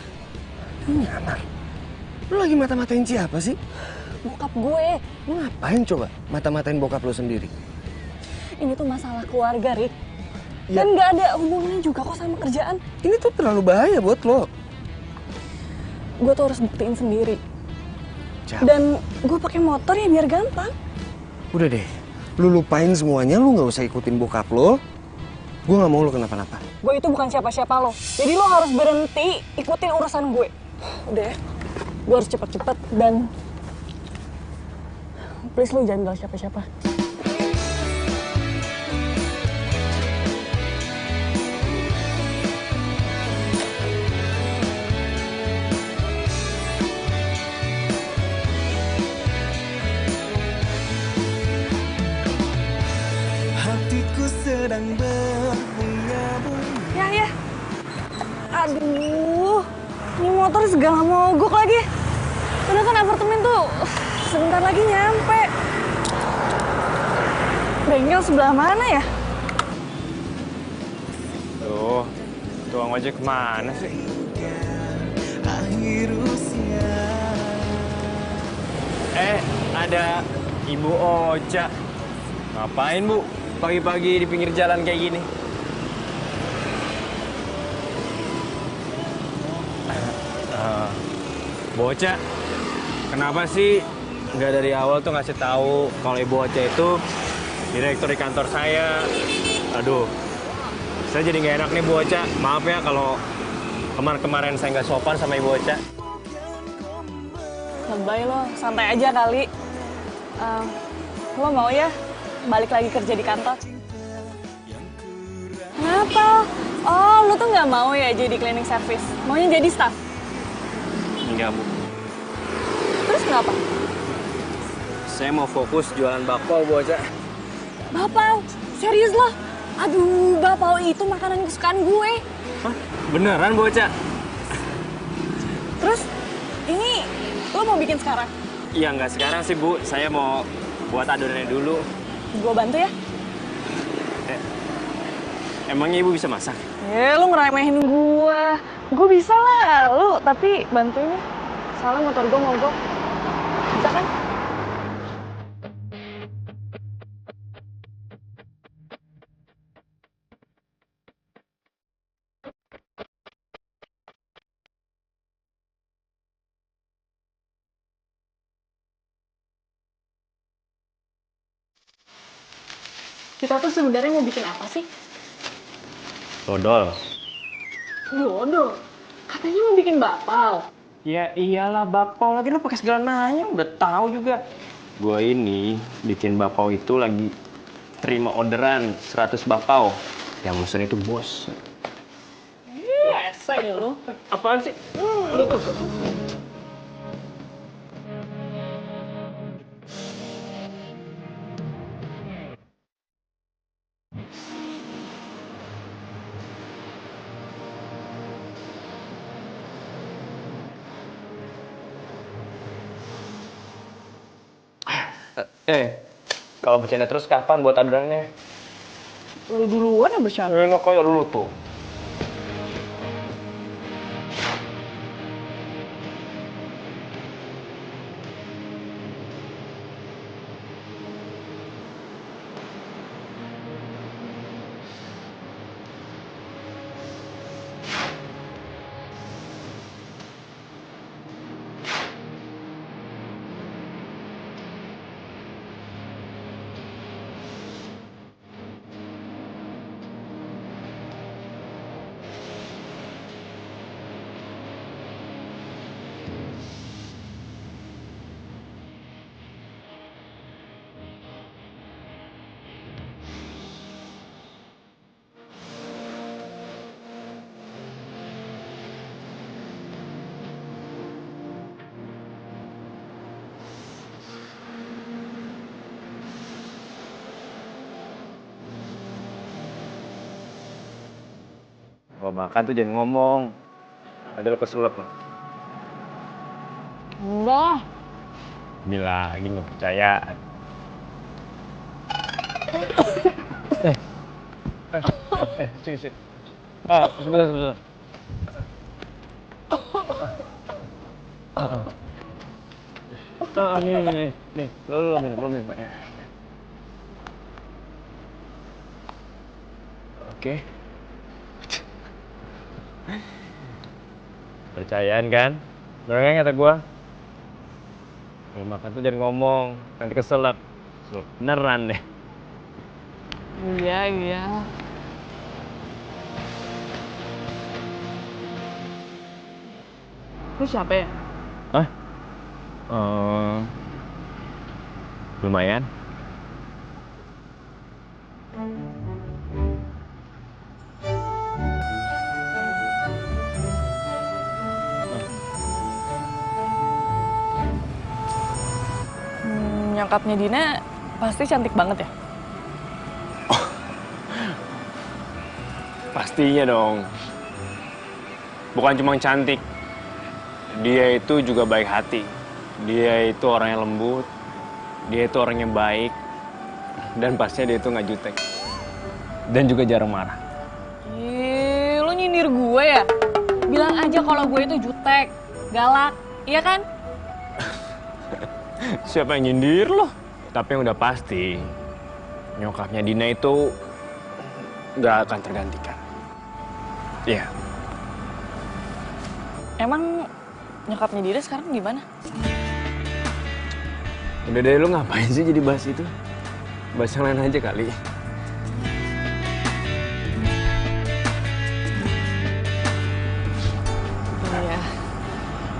Nyamar? Lu lagi mata-matain siapa sih? Bokap gue. Lu ngapain coba mata-matain bokap lo sendiri? Ini tuh masalah keluarga, Rick. Ya. Dan nggak ada hubungannya juga kok sama kerjaan. Ini tuh terlalu bahaya buat lo. Gue tuh harus buktiin sendiri. Cak. Dan gue pakai motor ya biar gampang. Udah deh, lu lupain semuanya, lu nggak usah ikutin bokap lo. Gue nggak mau lo kenapa-napa. Gue itu bukan siapa-siapa lo. Jadi lo harus berhenti ikutin urusan gue. Udah ya, gue harus cepet-cepet dan please lo jangan bilang siapa-siapa. Hatiku sedang berbunga-bunga. Ya. Aduh, ini motor segala mogok lagi. Padahal kan apartemen tuh sebentar lagi nyampe. Bengkel sebelah mana ya? Tuh, tukang ojek kemana sih? Akhir usia. Ada Ibu Ocha. Ngapain, Bu? Pagi-pagi di pinggir jalan kayak gini. Bocah, kenapa sih nggak dari awal tuh ngasih tahu kalau Ibu Ocha itu direktur di kantor saya? Aduh, saya jadi nggak enak nih Bu Ocha. Maaf ya kalau kemarin saya nggak sopan sama Ibu Ocha. Lebay lo, santai aja kali. Lo mau ya balik lagi kerja di kantor? Kenapa? Oh, lo tuh nggak mau ya jadi cleaning service? Maunya jadi staff? Enggak, Bu. Terus kenapa? Saya mau fokus jualan bakpao, Bu Ocha. Bapau? Serius lo? Aduh, bapau itu makanan kesukaan gue. Hah? Beneran, Bu Ocha? Terus, ini lo mau bikin sekarang? Iya, nggak sekarang sih, Bu. Saya mau buat adonannya dulu. Gue bantu ya? Emangnya Ibu bisa masak? Lo ngeremehin gue. Gue bisa lah, lo tapi bantuin ya. Soalnya motor gue mogok. Bisa kan? Kita tuh sebenarnya mau bikin apa sih? Dodol. Dodol? Katanya mau bikin bakpao. Ya iyalah bakpao, lagi lu pakai segala nanya, udah tahu juga. Gua ini bikin bakpao itu lagi terima orderan 100 bakpao. Yang mesen itu bos. Biasa ya lo. Apaan sih? Kalau bercanda terus kapan buat adonannya? Lu duluan yang bercanda. Enak kayak dulu tuh. Kalau makan tuh jangan ngomong. Ada lo keselap loh. Enggak. Ini lagi nggak percaya. Sini. Sebentar. Nih, lo minum. Oke. Percayaan kan? Bener kan kata gua? Kalau makan tuh jangan ngomong, nanti keselak. Beneran deh. Iya. Lu siapa ya? Hah? Lumayan. Nyokapnya Dina pasti cantik banget ya? Pastinya dong. Bukan cuma cantik. Dia itu juga baik hati. Dia itu orang yang lembut. Dia itu orang yang baik. Dan pastinya dia itu nggak jutek. Dan juga jarang marah. Ih, lu nyindir gue ya? Bilang aja kalau gue itu jutek, galak, iya kan? Siapa yang nyindir loh? Tapi yang udah pasti, nyokapnya Dina itu nggak akan tergantikan. Iya. Emang nyokapnya Dina sekarang gimana? Udah deh, lu ngapain sih jadi bahas itu? Bahas yang lain aja kali. Iya.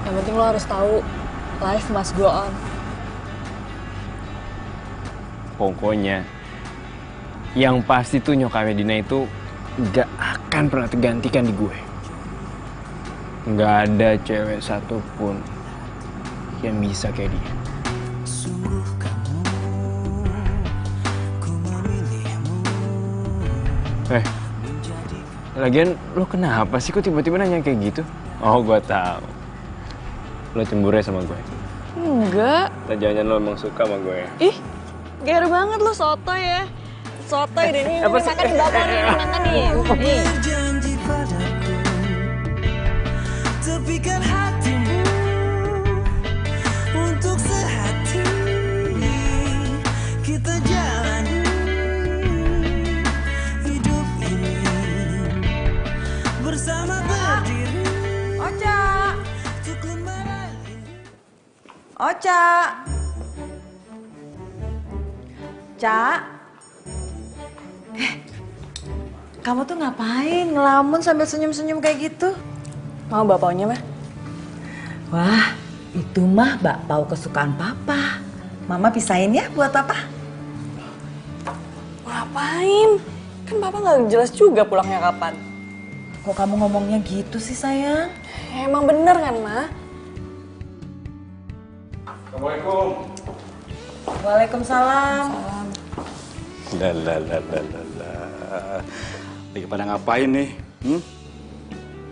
Yang penting lo harus tahu, life must go on. Pokoknya, yang pasti tuh nyokapnya Dina itu gak akan pernah tergantikan di gue. Gak ada cewek satupun yang bisa kayak dia. Lagian lo kenapa sih kok tiba-tiba nanya kayak gitu? Oh, gue tahu. Lo cemburu ya sama gue? Enggak. Jangan-jangan lo emang suka sama gue? Ih, gair banget lo, sotoy ya. Sotoy deh, nih masakan di bawah nih, makan nih. Nih. Tepikan hatimu untuk sehati kita jalani hidup ini bersama berdiri. Ocha. Ocha. Ca. Kamu tuh ngapain ngelamun sambil senyum-senyum kayak gitu? Mau bakpaunya, Mah? Wah, itu mah bakpao kesukaan Papa. Mama pisahin ya buat Papa. Ngapain? Kan Papa nggak jelas juga pulangnya kapan. Kok kamu ngomongnya gitu sih, sayang? Ya, emang bener kan, Ma? Assalamualaikum. Waalaikumsalam. Lagi pada ngapain nih?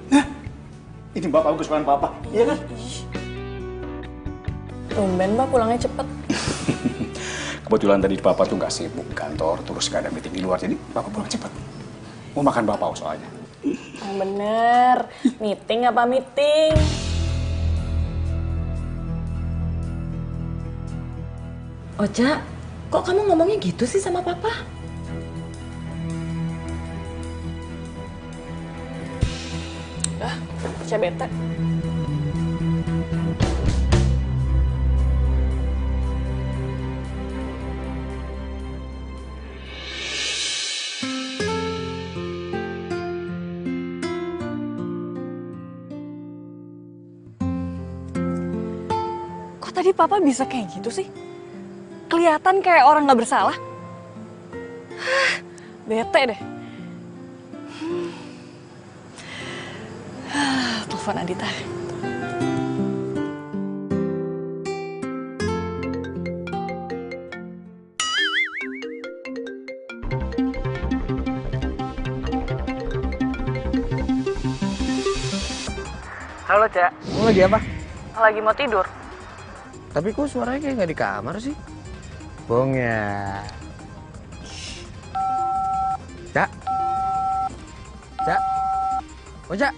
Nah, ini bapak kesukaan papa, iya kan? Tumben, Pak, pulangnya cepet. Kebetulan tadi Papa tuh nggak sibuk di kantor, terus nggak ada meeting di luar, jadi Papa pulang cepat. Mau makan Bapak soalnya. Yang bener, meeting apa meeting? Ocha, kok kamu ngomongnya gitu sih sama papa? Ocha bete. Kok tadi papa bisa kayak gitu sih? Kelihatan kayak orang nggak bersalah. Bete deh. Telepon Adita. Halo, Cak. Kamu lagi apa? Lagi mau tidur. Tapi kok suaranya kayak nggak di kamar sih? Bohong ya. Cak. Cak. Oh, Cak.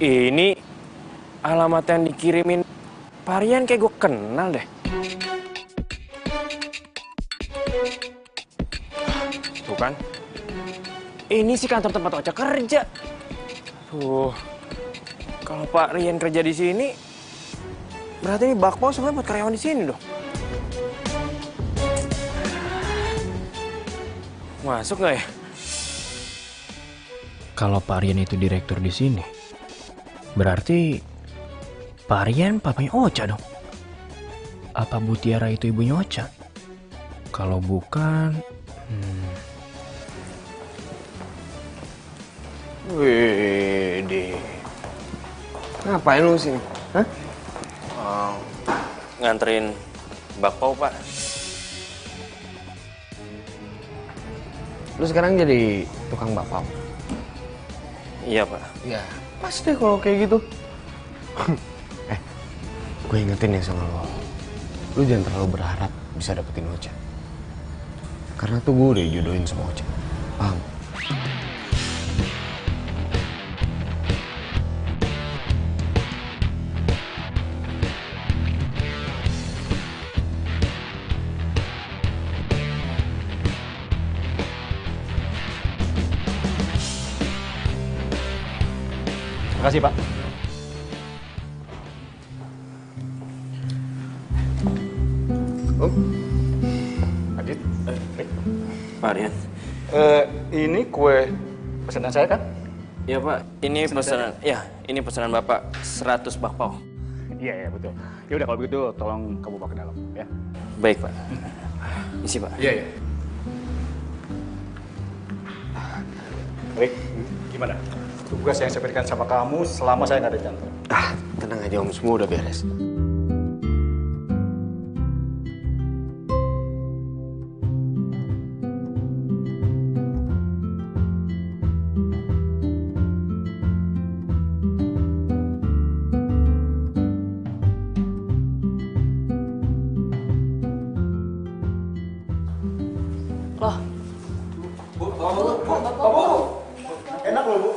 Ini alamat yang dikirimin Parian kayak gue kenal deh. Tuh kan. Ini sih kantor tempat Ocha kerja. Tuh. Kalau Pak Rian kerja di sini, berarti ini bakpao sebenarnya buat karyawan di sini dong. Masuk nggak ya? Kalau Pak Rian itu direktur di sini, berarti Pak Rian papanya Ocha dong. Apa Bu Tiara itu ibunya Ocha? Kalau bukan, Wede. Ngapain lu sini? Hah? Nganterin bakpao, Pak. Lu sekarang jadi tukang bakpao? Iya, Pak. Ya, pas deh kalau kayak gitu. Gue ingetin ya sama lo. Lu jangan terlalu berharap bisa dapetin Ocha. Karena tuh gue udah dijodohin sama Ocha. Paham? Terima kasih, Pak. Adit, Pak Rian. Ini kue pesanan saya kan? Iya, Pak. Ini pesanan. Ya, ini pesanan Bapak 100 bakpao. Iya, betul. Ya udah kalau begitu tolong kamu bawa ke dalam ya. Baik, Pak. Isi, Pak. Iya. Baik, gimana? Tugas yang saya berikan sama kamu selama saya nggak ada di kantor. Tenang aja Om, semua udah beres. Loh, Enak loh, Bu.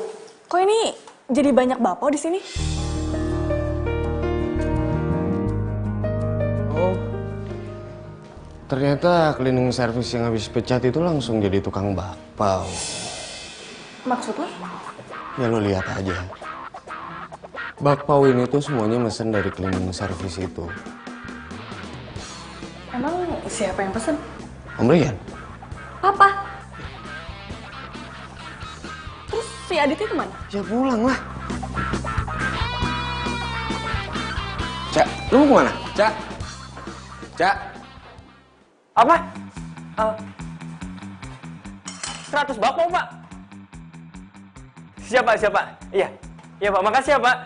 kok ini jadi banyak bakpao di sini? Oh, ternyata cleaning service yang habis pecat itu langsung jadi tukang bakpao. Maksud lo? Ya lo lihat aja. Bakpao ini tuh semuanya mesen dari cleaning service itu. Emang siapa yang pesen? Om Rian? Papa. Terus si Aditnya kemana? Ya pulang lah. Cak, lu mau kemana? Cak? Cak? Apa? 100 bakpao, Pak. Siapa? Iya, Pak. Makasih ya, Pak.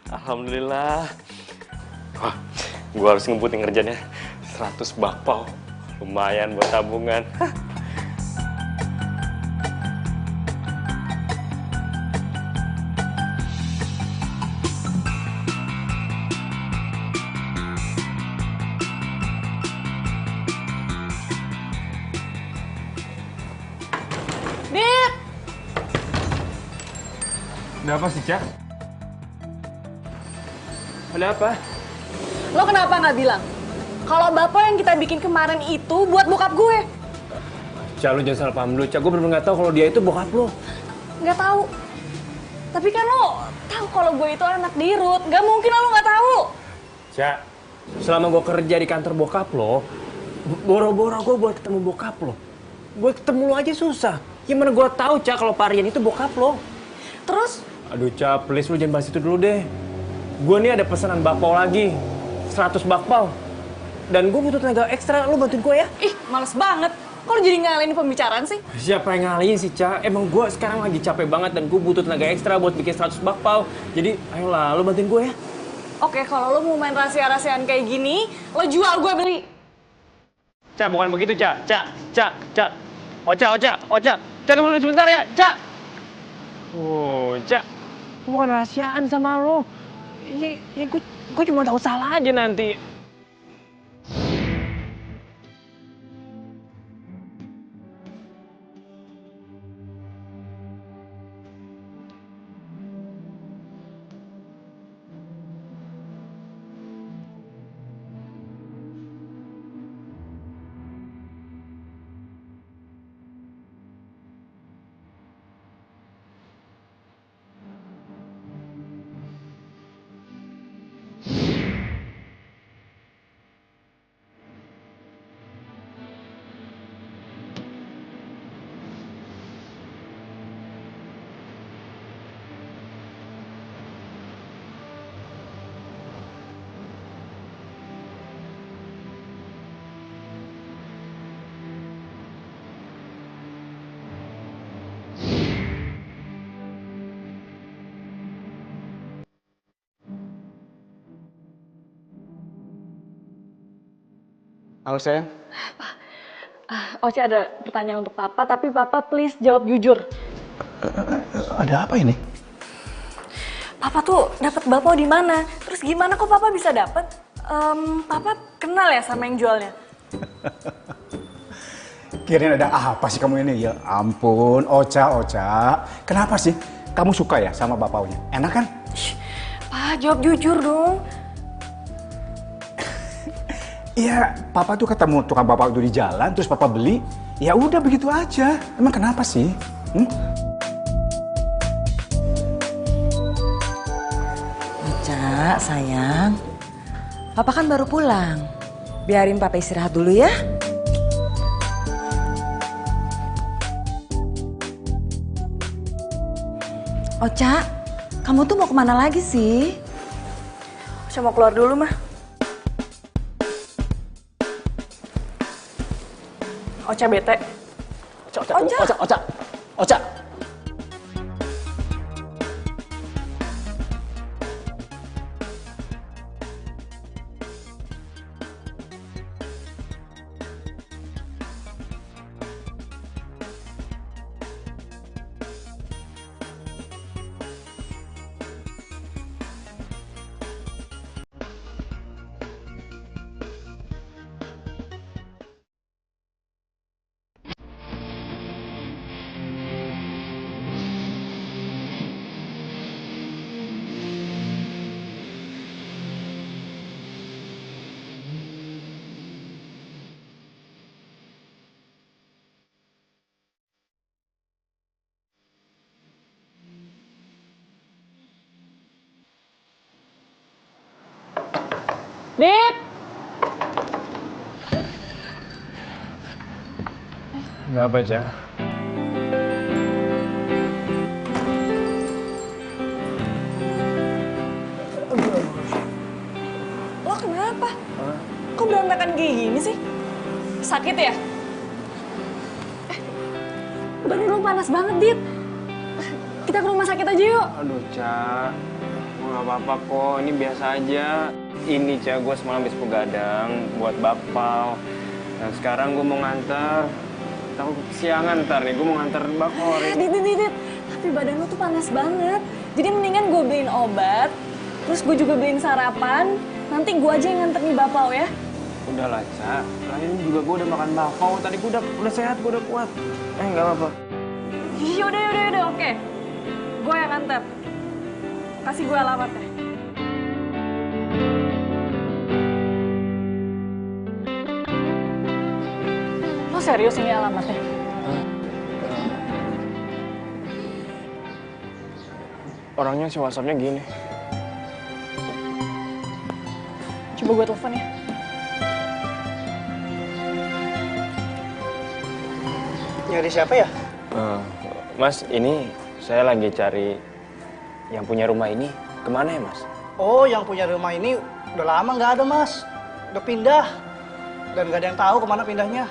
Alhamdulillah. Wah, gua harus ngebutin kerjanya. 100 bakpao. Lumayan buat tabungan. Ada apa sih, Cak? Ada apa? Lo kenapa nggak bilang? Kalau bapak yang kita bikin kemarin itu buat bokap gue. Cak, lu jangan salah paham dulu, Cak. Gue bener-bener nggak tahu kalau dia itu bokap lo. Nggak tahu. Tapi kan lo tahu kalau gue itu anak dirut. Nggak mungkin lo nggak tahu. Cak, selama gue kerja di kantor bokap lo, boro-boro gue buat ketemu bokap lo. Gue ketemu lo aja susah. Gimana gue tahu, Cak, kalau Parian itu bokap lo? Terus? Aduh, Cak, please lu jangan bahas itu dulu deh. Gue nih ada pesanan bakpao lagi. 100 bakpao. Dan gue butuh tenaga ekstra, lu bantuin gue ya? Ih, males banget. Kok lo jadi ngalahin pembicaraan sih? Siapa yang ngalihin sih, Cak? Emang gue sekarang lagi capek banget dan gue butuh tenaga ekstra buat bikin 100 bakpao. Jadi, ayolah, lu bantuin gue ya. Oke, kalau lo mau main rahasia-rahasiaan kayak gini, lo jual, gue beli. Cak, bukan begitu, Cak. Cak. Oca. Cak, tunggu sebentar ya, Cak. Oh, Cak. Bukan rahasiaan sama lo. Ya gue cuma tahu salah aja nanti. Halo sayang. Oce ada pertanyaan untuk Papa, tapi Papa please jawab jujur. Ada apa ini? Papa tuh dapat bakpao di mana? Terus gimana kok Papa bisa dapat? Papa kenal ya sama yang jualnya? Kirain ada apa sih kamu ini? Ya ampun, Oca. Kenapa sih? Kamu suka ya sama bakpaonya? Enak kan? Pak, jawab jujur dong. Iya, Papa tuh ketemu tukang bakpao itu di jalan, terus Papa beli. Ya udah begitu aja. Emang kenapa sih? Oca, sayang. Papa kan baru pulang. Biarin Papa istirahat dulu ya. Oca, kamu tuh mau kemana lagi sih? Oca mau keluar dulu, mah. Oca bete. Oca. Dit! Nggak apa, Cak. Lo kenapa? Kok berantakan kayak gini sih? Sakit ya? Badan lo panas banget, Dit. Kita ke rumah sakit aja yuk. Aduh, Cak. Nggak apa-apa kok, ini biasa aja. Ini, Cak, gue semalam habis begadang buat bakpao. Dan sekarang gue mau nganter. Takut kesiangan ntar nih, gue mau nganter bakpao. Dit. Tapi badan lo tuh panas banget. Jadi mendingan gue beliin obat, terus gue juga beliin sarapan. Nanti gue aja yang nganter nih bakpao ya. Udahlah, Cak. Lain juga gue udah makan bakpao. Tadi gue udah sehat, gue udah kuat. Nggak apa-apa. Yaudah, oke. Gue yang nganter. kasih gue alamatnya. Lo serius ini alamatnya? Orangnya si WhatsApp-nya gini. Coba gue telepon ya. Nyari siapa ya? Mas, ini saya lagi cari yang punya rumah ini. Kemana ya, Mas? Oh, yang punya rumah ini udah lama nggak ada, Mas. Udah pindah. Dan nggak ada yang tahu kemana pindahnya.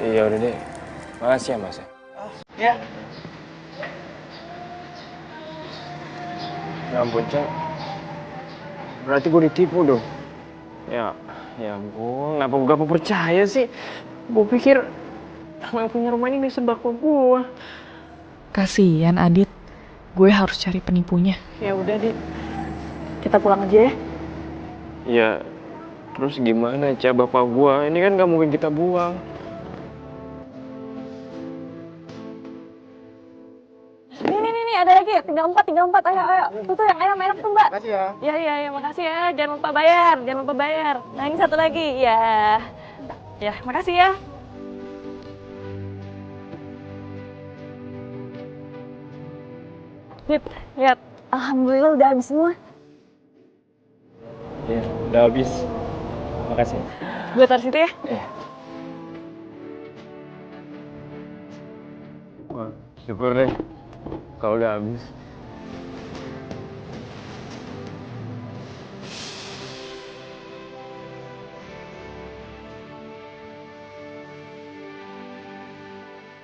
Iya udah deh. Makasih ya, Mas. Ya. Ya ampun, Cak. Berarti gue ditipu dong. Ya ampun, kenapa gue gak mau percaya sih? Gue pikir yang punya rumah ini bisa bakal gue. Kasian Adit, gue harus cari penipunya. Ya udah, Dit. Kita pulang aja ya. Ya, terus gimana, Cak, bapak gue? Ini kan gak mungkin kita buang. Nih, ada lagi. 34. Ayo. Tuh yang ayam enak tuh, Mbak. Makasih ya. Iya, makasih ya. Jangan lupa bayar. Nah, ini satu lagi. Ya, makasih ya. Lihat. Alhamdulillah udah habis semua. Iya, udah habis. Makasih. Gue taruh situ ya. Iya. Wah, syukur deh. Kalau udah habis.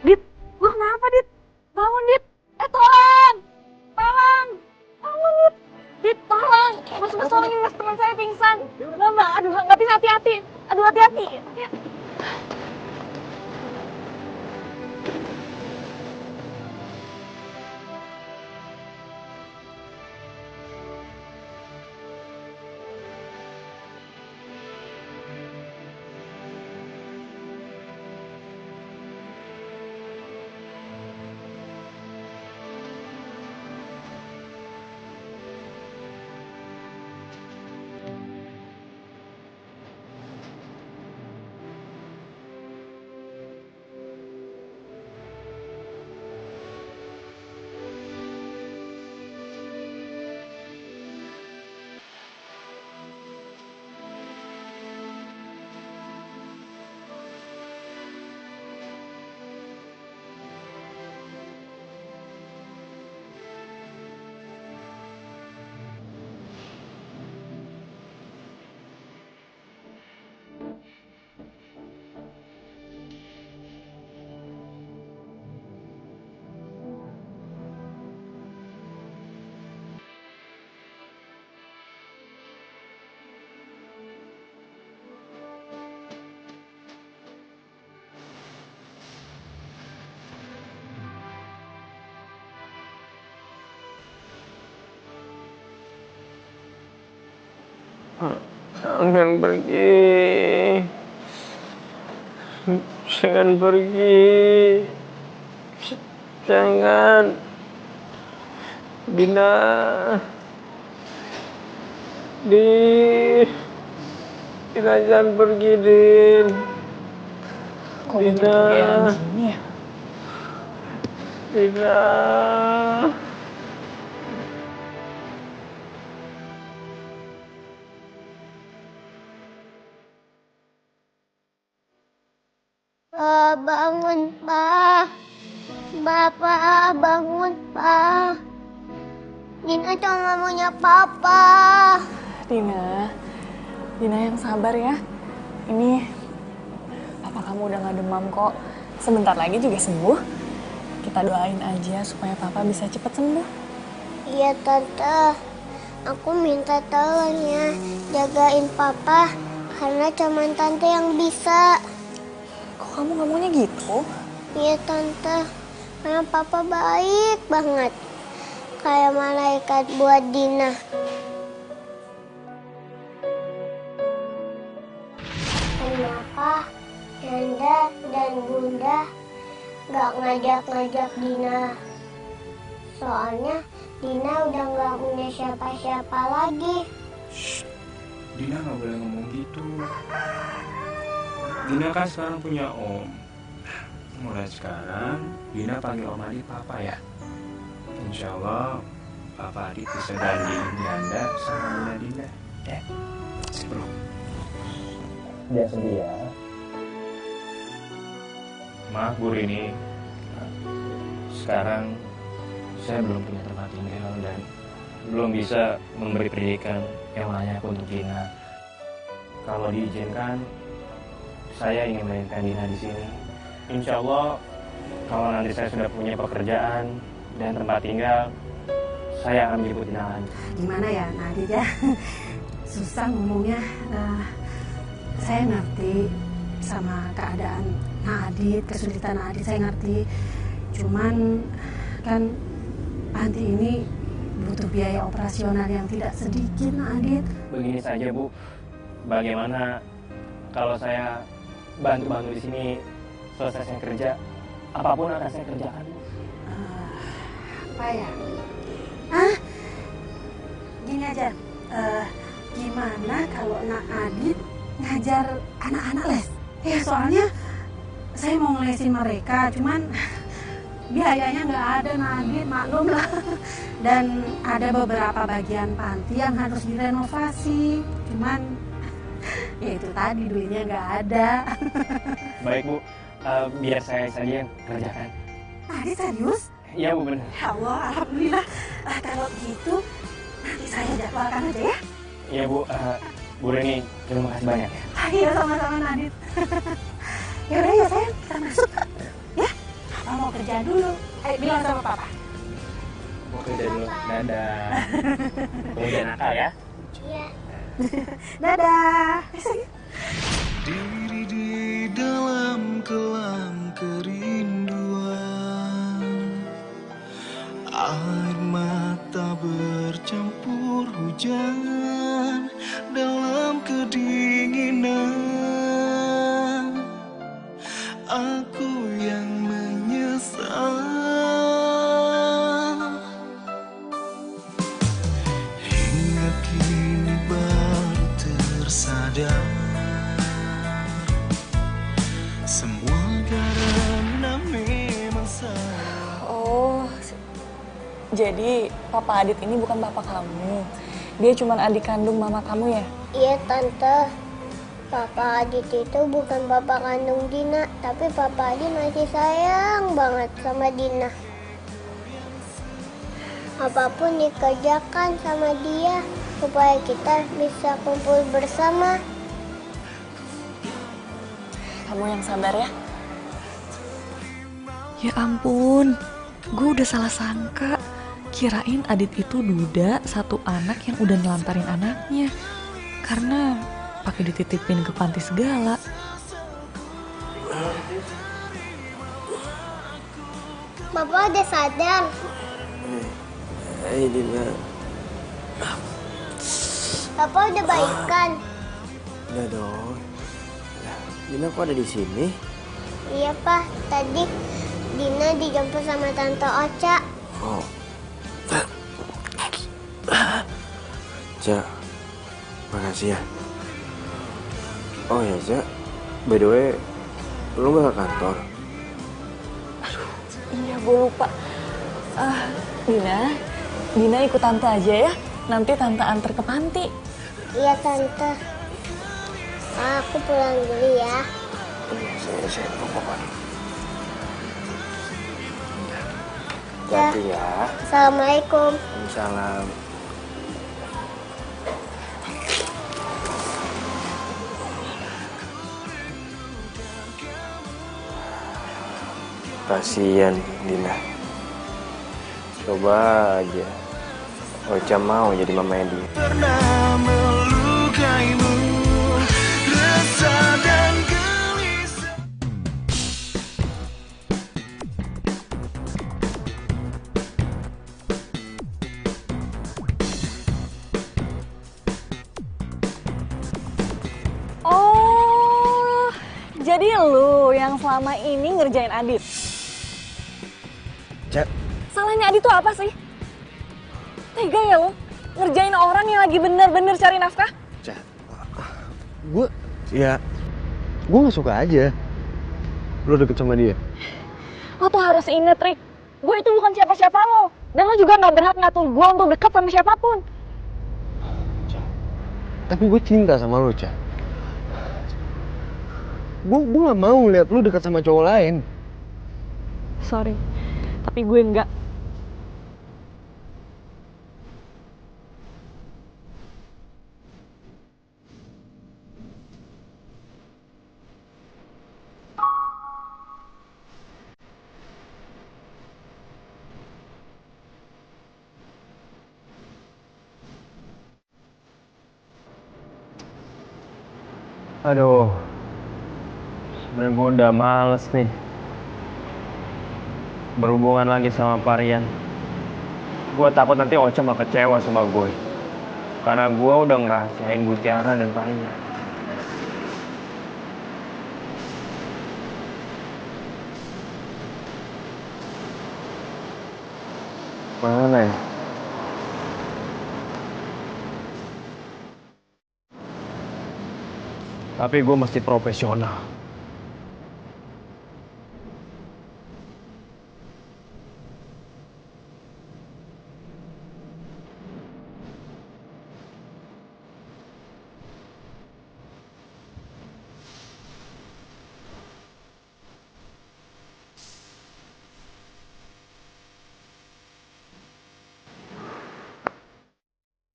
Dit, lu kenapa, Dit? Bangun, Dit. Tolong! Dit, tolong! Mas, tolongin Mas, teman saya pingsan. Mbak, aduh, nggak bisa hati-hati. Aduh, hati-hati. Jangan pergi. Jangan pergi. Jangan. Dina. Dina jangan pergi, Din. Dina. Dina. Bangun, Pak. Bapak, bangun, Pak. Dina cuma maunya Papa. Dina yang sabar ya. Ini papa kamu udah gak demam kok. Sebentar lagi juga sembuh. Kita doain aja supaya papa bisa cepat sembuh. Iya, Tante. Aku minta tolong ya, jagain Papa. Karena cuma Tante yang bisa. Kok kamu ngomongnya gitu? Iya, Tante. Karena Papa baik banget. Kayak malaikat buat Dina. Kenapa Nanda dan Bunda gak ngajak-ngajak Dina? Soalnya Dina udah nggak punya siapa-siapa lagi. Shh, Dina nggak boleh ngomong gitu. Dina kan sekarang punya om. Mulai sekarang, Dina panggil Om Adit Papa ya. Insya Allah, Papa Adit bisa gantiin Janda sama Bunda Dinda. Ya, si bro. Jangan sedih ya. Maaf Bu Rini, sekarang saya belum punya tempat tinggal dan belum bisa memberi pendidikan yang layak untuk Dina. Kalau diizinkan, saya ingin melahirkan Dina di sini. Insya Allah, kalau nanti saya sudah punya pekerjaan dan tempat tinggal, saya akan menjemput Dina lagi. Gimana ya Nadit ya? Susah ngomongnya. Saya ngerti sama keadaan Nadit, kesulitan Nadit saya ngerti. Cuman kan panti ini butuh biaya operasional yang tidak sedikit Nadit. Begini saja Bu, bagaimana kalau saya bantu-bantu di sini selesai saya kerja, apapun akan saya kerjakan. Apa ya? Gini aja, gimana kalau Nak Adit ngajar anak-anak les? Ya soalnya saya mau ngelesin mereka, cuman biayanya nggak ada Nak Adit, maklum lah. Dan ada beberapa bagian panti yang harus direnovasi, cuman ya itu tadi duitnya nggak ada. Baik Bu, biar saya saja yang kerjakan. Adit serius? Iya Bu, benar. Ya Allah, alhamdulillah. Kalau gitu nanti saya jadwalkan aja ya. Iya Bu, Bu Reni, terima kasih banyak ya. Iya sama-sama Nadit. Ya udah ya sayang, kita masuk. Ya, Papa mau kerja dulu. Ayo bilang sama Papa. Mau kerja dulu. Dadah. Kamu jangan nakal ya. Iya. Dadah. Diri di dalam kelam kerinduan, air mata bercampur hujan dalam kedinginan. Aku yang menyesal hingga kini baru tersadar. Semua karena memang salah. Oh, jadi Papa Adit ini bukan bapak kamu. Dia cuma adik kandung mama kamu ya? Iya Tante, Papa Adit itu bukan bapak kandung Dina, tapi Papa Adit masih sayang banget sama Dina. Apapun dikerjakan sama dia supaya kita bisa kumpul bersama. Kamu yang sabar ya. Ya ampun, gue udah salah sangka. Kirain Adit itu duda satu anak yang udah nelantarin anaknya. Karena pakai dititipin ke panti segala. Bapak udah sadar. Hai Dina. Bapak udah baikan. Udah dong. Dina kok ada di sini? Iya Pak, tadi Dina dijemput sama Tante Ocha. Oh. Cak, makasih ya. Oh ya Cak, by the way, lu gak ke kantor? Iya, gue lupa. Dina ikut Tante aja ya. Nanti Tante antar ke panti. Iya Tante. Aku pulang dulu ya. Saya lupa Pak. Ya. Hati ya. Assalamualaikum. Salam. Kasian Dina. Coba aja Ocha mau jadi mamanya dia. Pernah melukaimu, resah dan gelisah. Oh, jadi lu yang selama ini ngerjain Adit? Cak. Salahnya Adit tuh apa sih? Tega ya lo? Ngerjain orang yang lagi bener-bener cari nafkah? Gue gak suka aja lo deket sama dia. Lo tuh harus inget, Rick. Gue itu bukan siapa-siapa lo. Dan lo juga gak berhak ngatur gue untuk dekat sama siapapun. Tapi gue cinta sama lo, Ca. Gue gak mau lihat lo dekat sama cowok lain. Sorry, tapi gue enggak. Aduh, sebenarnya gue udah males nih berhubungan lagi sama Parian. Gue takut nanti Ocha mah kecewa sama gue, karena gue udah ngerahasiain Mutiara dan Parian. Mana ya? Tapi gue mesti profesional.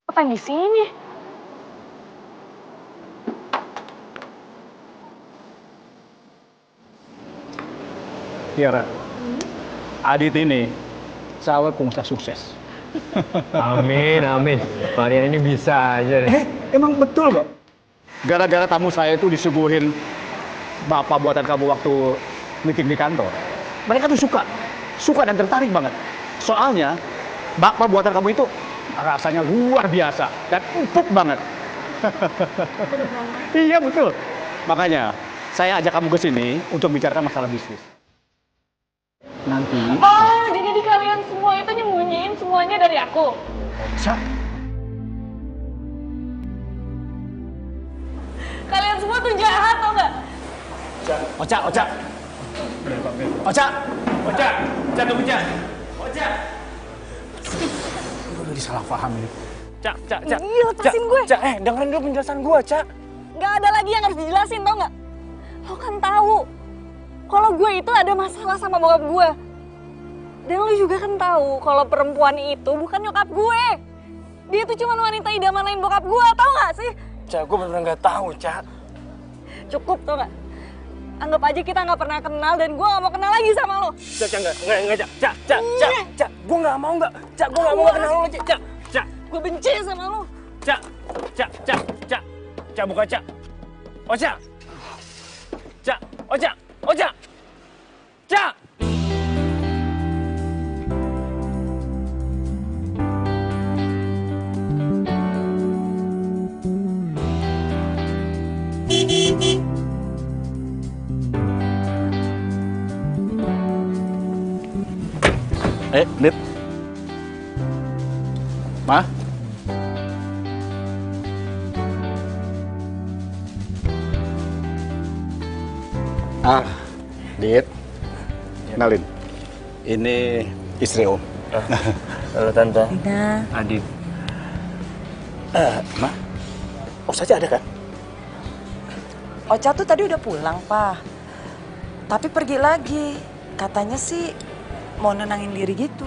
Apa yang di sini? Tiara, Adit ini calon pengusaha sukses. Amin, amin. Parian ini bisa aja deh. Emang betul, Bang. Gara-gara tamu saya itu disuguhin bapak buatan kamu waktu meeting di kantor. Mereka tuh suka dan tertarik banget. Soalnya bapak buatan kamu itu rasanya luar biasa dan empuk banget. Iya betul. Makanya saya ajak kamu ke sini untuk bicarakan masalah bisnis. Nanti. Oh, jadi kalian semua itu nyembunyiin semuanya dari aku. Kalian semua tuh jahat, tau nggak? Ocha. Tunggu, Ocha. Udah disalah paham ini. Cak. Iya, lepasin gue. Dengerin dulu penjelasan gue, Cak. Nggak ada lagi yang harus dijelasin, tau nggak? Lo kan tahu kalau gue itu ada masalah sama bokap gue. Dan lo juga kan tahu kalau perempuan itu bukan nyokap gue. Dia tuh cuma wanita idaman lain bokap gue, tau nggak sih? Cak, gue bener-bener nggak tahu, Cak. Cukup, tau nggak? Anggap aja kita nggak pernah kenal dan gue nggak mau kenal lagi sama lo. Cak, enggak, Cak. Gue nggak mau, Cak, gue nggak mau kenal lo, Cak. Gue benci sama lo. Cak, buka, Cak. Ocha. Cak. Dit. Ma? Dit. Kenalin. Ini istri Om. Halo, Tante. Dina. Adit. Ma? Ocha aja ada kan? Ocha tuh tadi udah pulang, Pak. Tapi pergi lagi. Katanya sih mau nenangin diri gitu.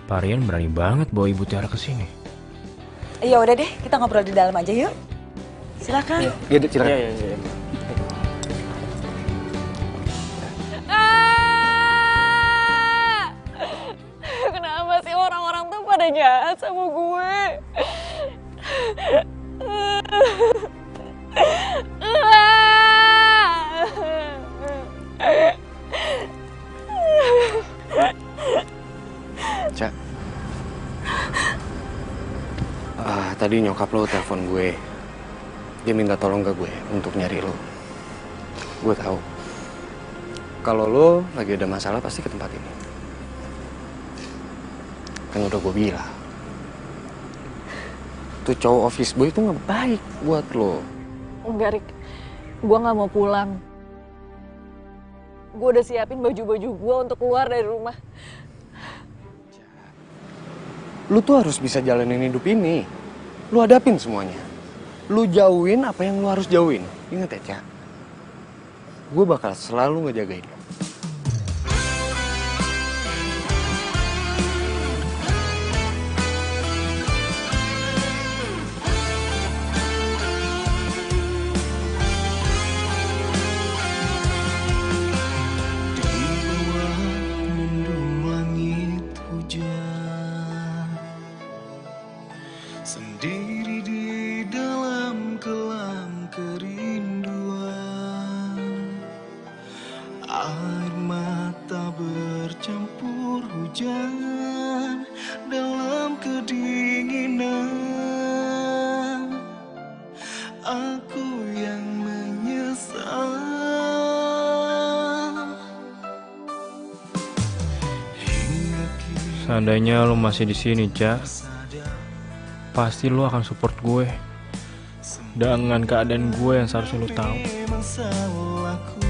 Parian berani banget bawa Ibu Tiara ke sini. Iya udah deh, kita ngobrol di dalam aja yuk. Silakan. Iya, Dit, silakan. Iya. Kenapa sih orang-orang tuh pada jahat sama gue? Cak. Tadi nyokap lo telepon gue. Dia minta tolong ke gue untuk nyari lo. Gue tahu kalau lo lagi ada masalah pasti ke tempat ini. Kan udah gue bilang, tuh cowok office boy itu nggak baik buat lo. Enggak, Rik. Gue nggak mau pulang. Gue udah siapin baju-baju gue untuk keluar dari rumah. Lu tuh harus bisa jalanin hidup ini. Lu hadapin semuanya. Lu jauhin apa yang lu harus jauhin. Ingat ya, Cak. Gue bakal selalu ngejagain lo. Sendiri di dalam kelam kerinduan, air mata bercampur hujan dalam kedinginan. Aku yang menyesal. Seandainya lo masih di sini, Cak, pasti lo akan support gue dengan keadaan gue yang seharusnya lo tahu. Memang salahku,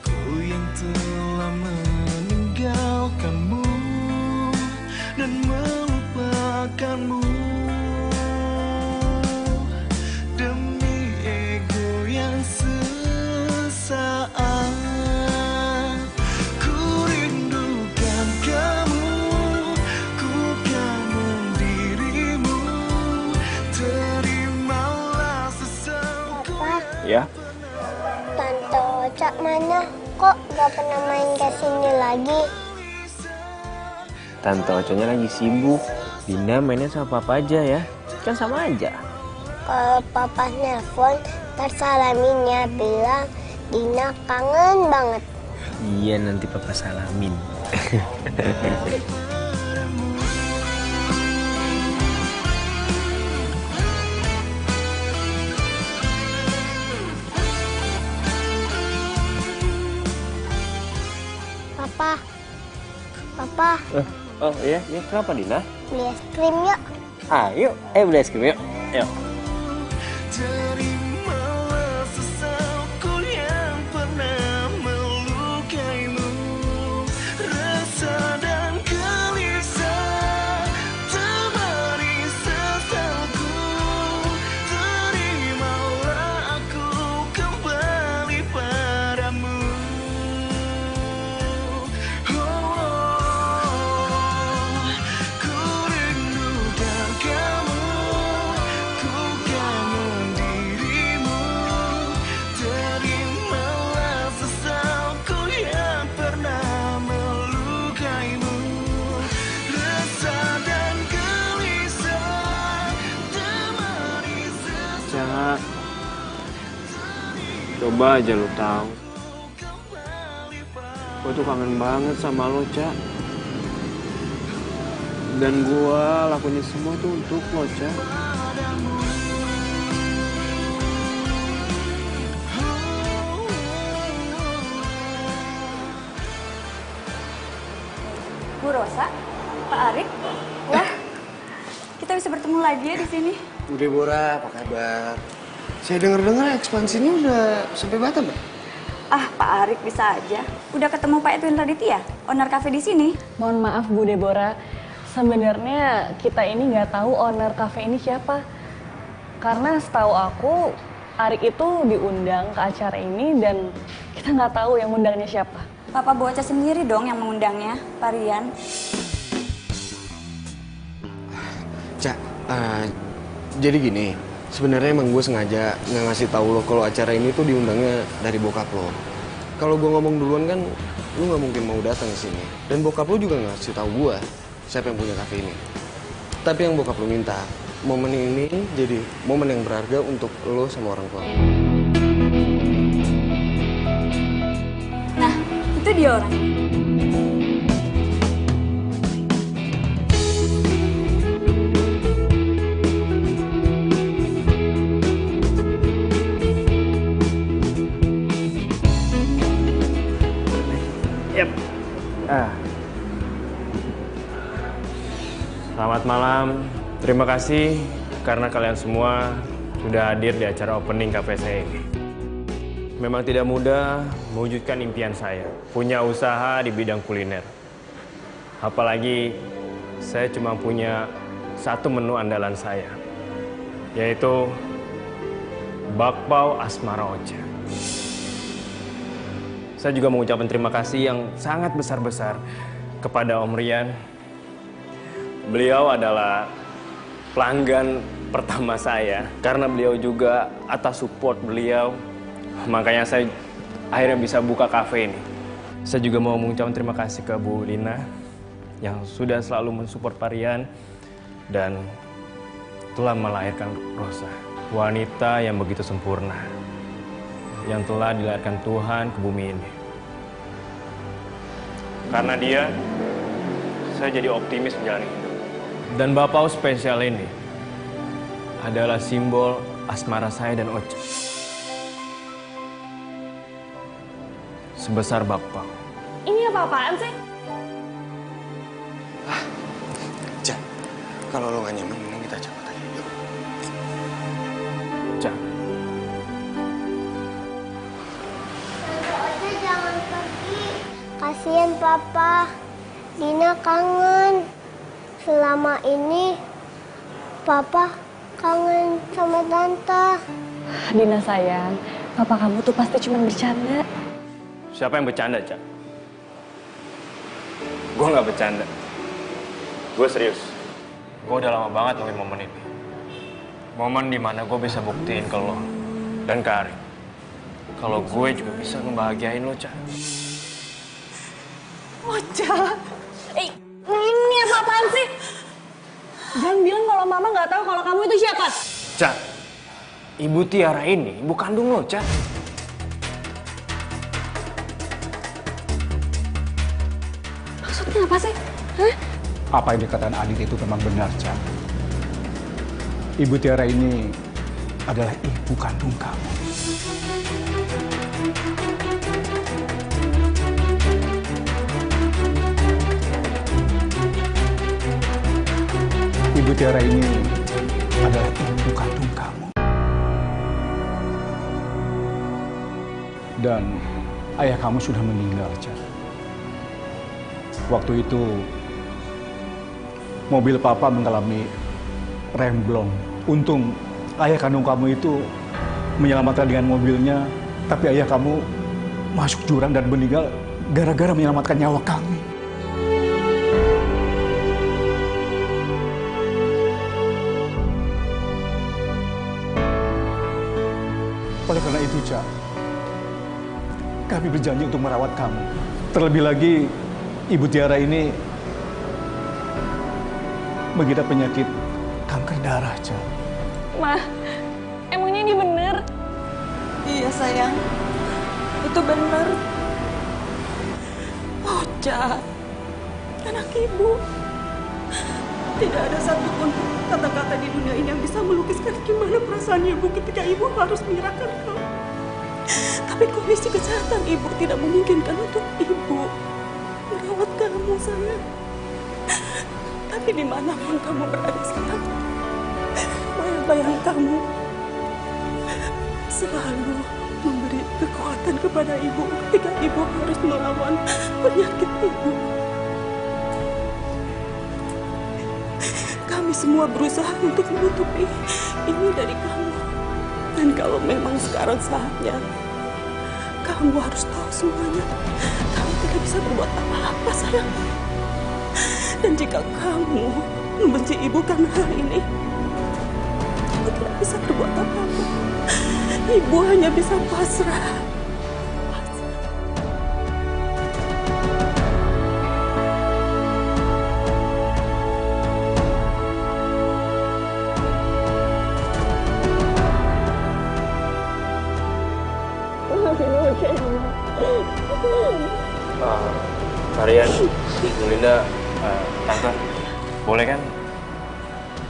ku yang telah meninggalkanmu dan melupakanmu demi ego yang sesaat. Ya? Tante Ocha mana? Kok gak pernah main ke sini lagi? Tante Oconya lagi sibuk. Dina mainnya sama papa aja ya. Kan sama aja. Kalau papa nelpon, tersalamin ya, bilang Dina kangen banget. Iya, nanti papa salamin. Papa. Oh iya, kenapa Dina? Beli es krim yuk. Ayo, beli es krim yuk. Yuk. Terimalah sesalku yang pernah melukaimu. Rasa dan gelisah temani sesalku. Terimalah aku kembali padamu. Coba aja lo tahu. Gue tuh kangen banget sama lo, Cak. Dan gue lakuin semua tuh untuk lo, Cak. Bu Rosa, Pak Arik, wah, kita bisa bertemu lagi ya di sini. Bu Deborah, apa kabar? Saya dengar-dengar ekspansinya udah sampai Batam, Pak. Ah, Pak Arik bisa aja. Udah ketemu Pak Edwin Raditya, owner cafe di sini. Mohon maaf Bu Deborah, sebenarnya kita ini nggak tahu owner cafe ini siapa. Karena setahu aku, Arik itu diundang ke acara ini dan kita nggak tahu yang undangnya siapa. Papa Bocah sendiri dong yang mengundangnya, Pak Rian. Cak, jadi gini, sebenarnya emang gue sengaja nggak ngasih tahu lo kalau acara ini tuh diundangnya dari bokap lo. Kalau gue ngomong duluan kan, lo nggak mungkin mau datang ke sini. Dan bokap lo juga nggak ngasih tahu gue siapa yang punya kafe ini. Tapi yang bokap lo minta, momen ini jadi momen yang berharga untuk lo sama orang tua. Nah, itu dia orang. malam. Terima kasih karena kalian semua sudah hadir di acara opening kafe saya ini. Memang tidak mudah mewujudkan impian saya, punya usaha di bidang kuliner. Apalagi saya cuma punya satu menu andalan saya, yaitu bakpao asmara Ocha. Saya juga mengucapkan terima kasih yang sangat besar-besar kepada Om Rian. Beliau adalah pelanggan pertama saya. Karena beliau juga atas support beliau, makanya saya akhirnya bisa buka kafe ini. Saya juga mau mengucapkan terima kasih ke Bu Lina yang sudah selalu mensupport Pak Rian dan telah melahirkan Rosa, wanita yang begitu sempurna, yang telah dilahirkan Tuhan ke bumi ini. Karena dia, saya jadi optimis menjalani hidup. Dan bakpao spesial ini adalah simbol asmara saya dan Ocha. Sebesar bakpao. Ini apa-apaan sih? Jan, kalau lo gak nyaman, mending kita cabut aja. Yuk. Jan. Ocha jangan pergi. Kasihan Papa. Dina kangen. Selama ini Papa kangen sama Tante. Dina sayang, papa kamu tuh pasti cuma bercanda. Siapa yang bercanda, Cak? Gue nggak bercanda. Gue serius. Gue udah lama banget nungguin momen ini. Momen dimana gue bisa buktiin ke lo dan ke Arik kalau gue juga bisa ngebahagiain lo, Cak. Ocha, ini apa-apaan sih? Jangan bilang kalau mama nggak tahu kalau kamu itu siapa. Cak, Ibu Tiara ini ibu kandung lo, Cak. Maksudnya apa sih? Hah? Apa yang dikatakan Adit itu memang benar, Cak. Ibu Tiara ini adalah ibu kandung kamu. Ibu Tiara ini adalah ibu kandung kamu. Dan ayah kamu sudah meninggal, Cak. Waktu itu mobil papa mengalami remblong. Untung ayah kandung kamu itu menyelamatkan dengan mobilnya, tapi ayah kamu masuk jurang dan meninggal gara-gara menyelamatkan nyawa kami. Oleh karena itu, Cak, kami berjanji untuk merawat kamu. Terlebih lagi, Ibu Tiara ini mengidap penyakit kanker darah, Cak. Ma, emangnya ini bener? Iya sayang, itu benar. Ocha, anak ibu. Tidak ada satupun kata-kata di dunia ini yang bisa melukiskan gimana perasaan ibu ketika ibu harus menyerahkan kamu. Tapi kondisi kesehatan ibu tidak memungkinkan untuk ibu merawat kamu, sayang. Tapi dimanapun kamu berada sekarang, bayang-bayang kamu selalu memberi kekuatan kepada ibu ketika ibu harus melawan penyakit ibu. Kami semua berusaha untuk menutupi ini dari kamu. Dan kalau memang sekarang saatnya, kamu harus tahu semuanya. Kamu tidak bisa berbuat apa-apa, sayang. Dan jika kamu membenci ibu karena hal ini, ibu tidak bisa berbuat apa-apa. Ibu hanya bisa pasrah. Kalian, Bu Linda, Tante, boleh kan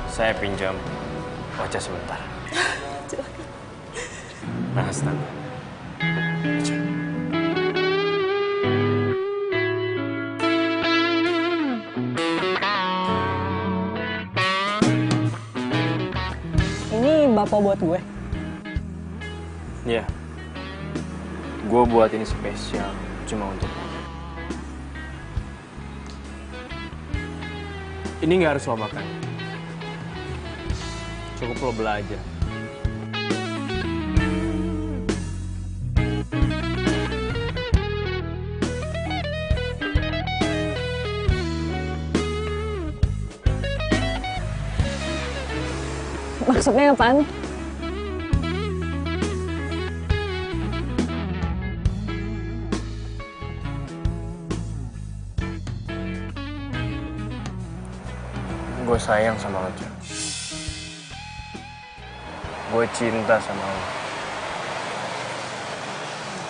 saya pinjam Ocha sebentar? Silakan. Nah, Tante. Bapak buat gue? Iya. Gue buat ini spesial cuma untuk lo. Ini nggak harus lo makan. Cukup lo belajar. Maksudnya apaan? Gue sayang sama lo, Cak. Gue cinta sama lo.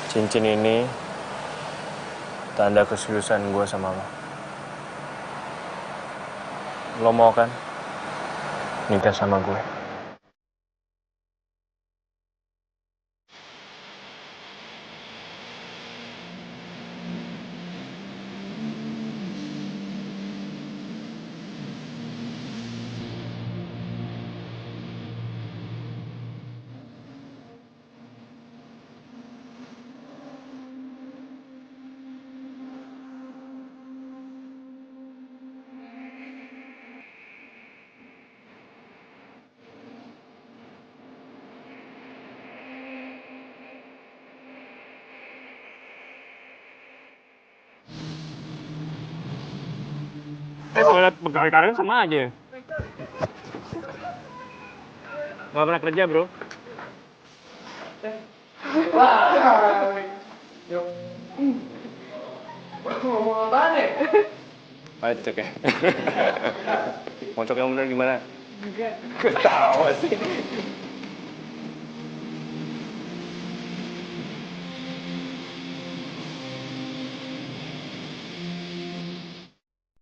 Cincin ini tanda keseriusan gue sama lo. Lo mau kan nikah sama gue? Kalau lihat pegawai karyawan sama aja. Gak pernah kerja, bro. Ngomong apaan ya? Pacok ya? Pocok yang bener gimana? Enggak. Ketawa sih.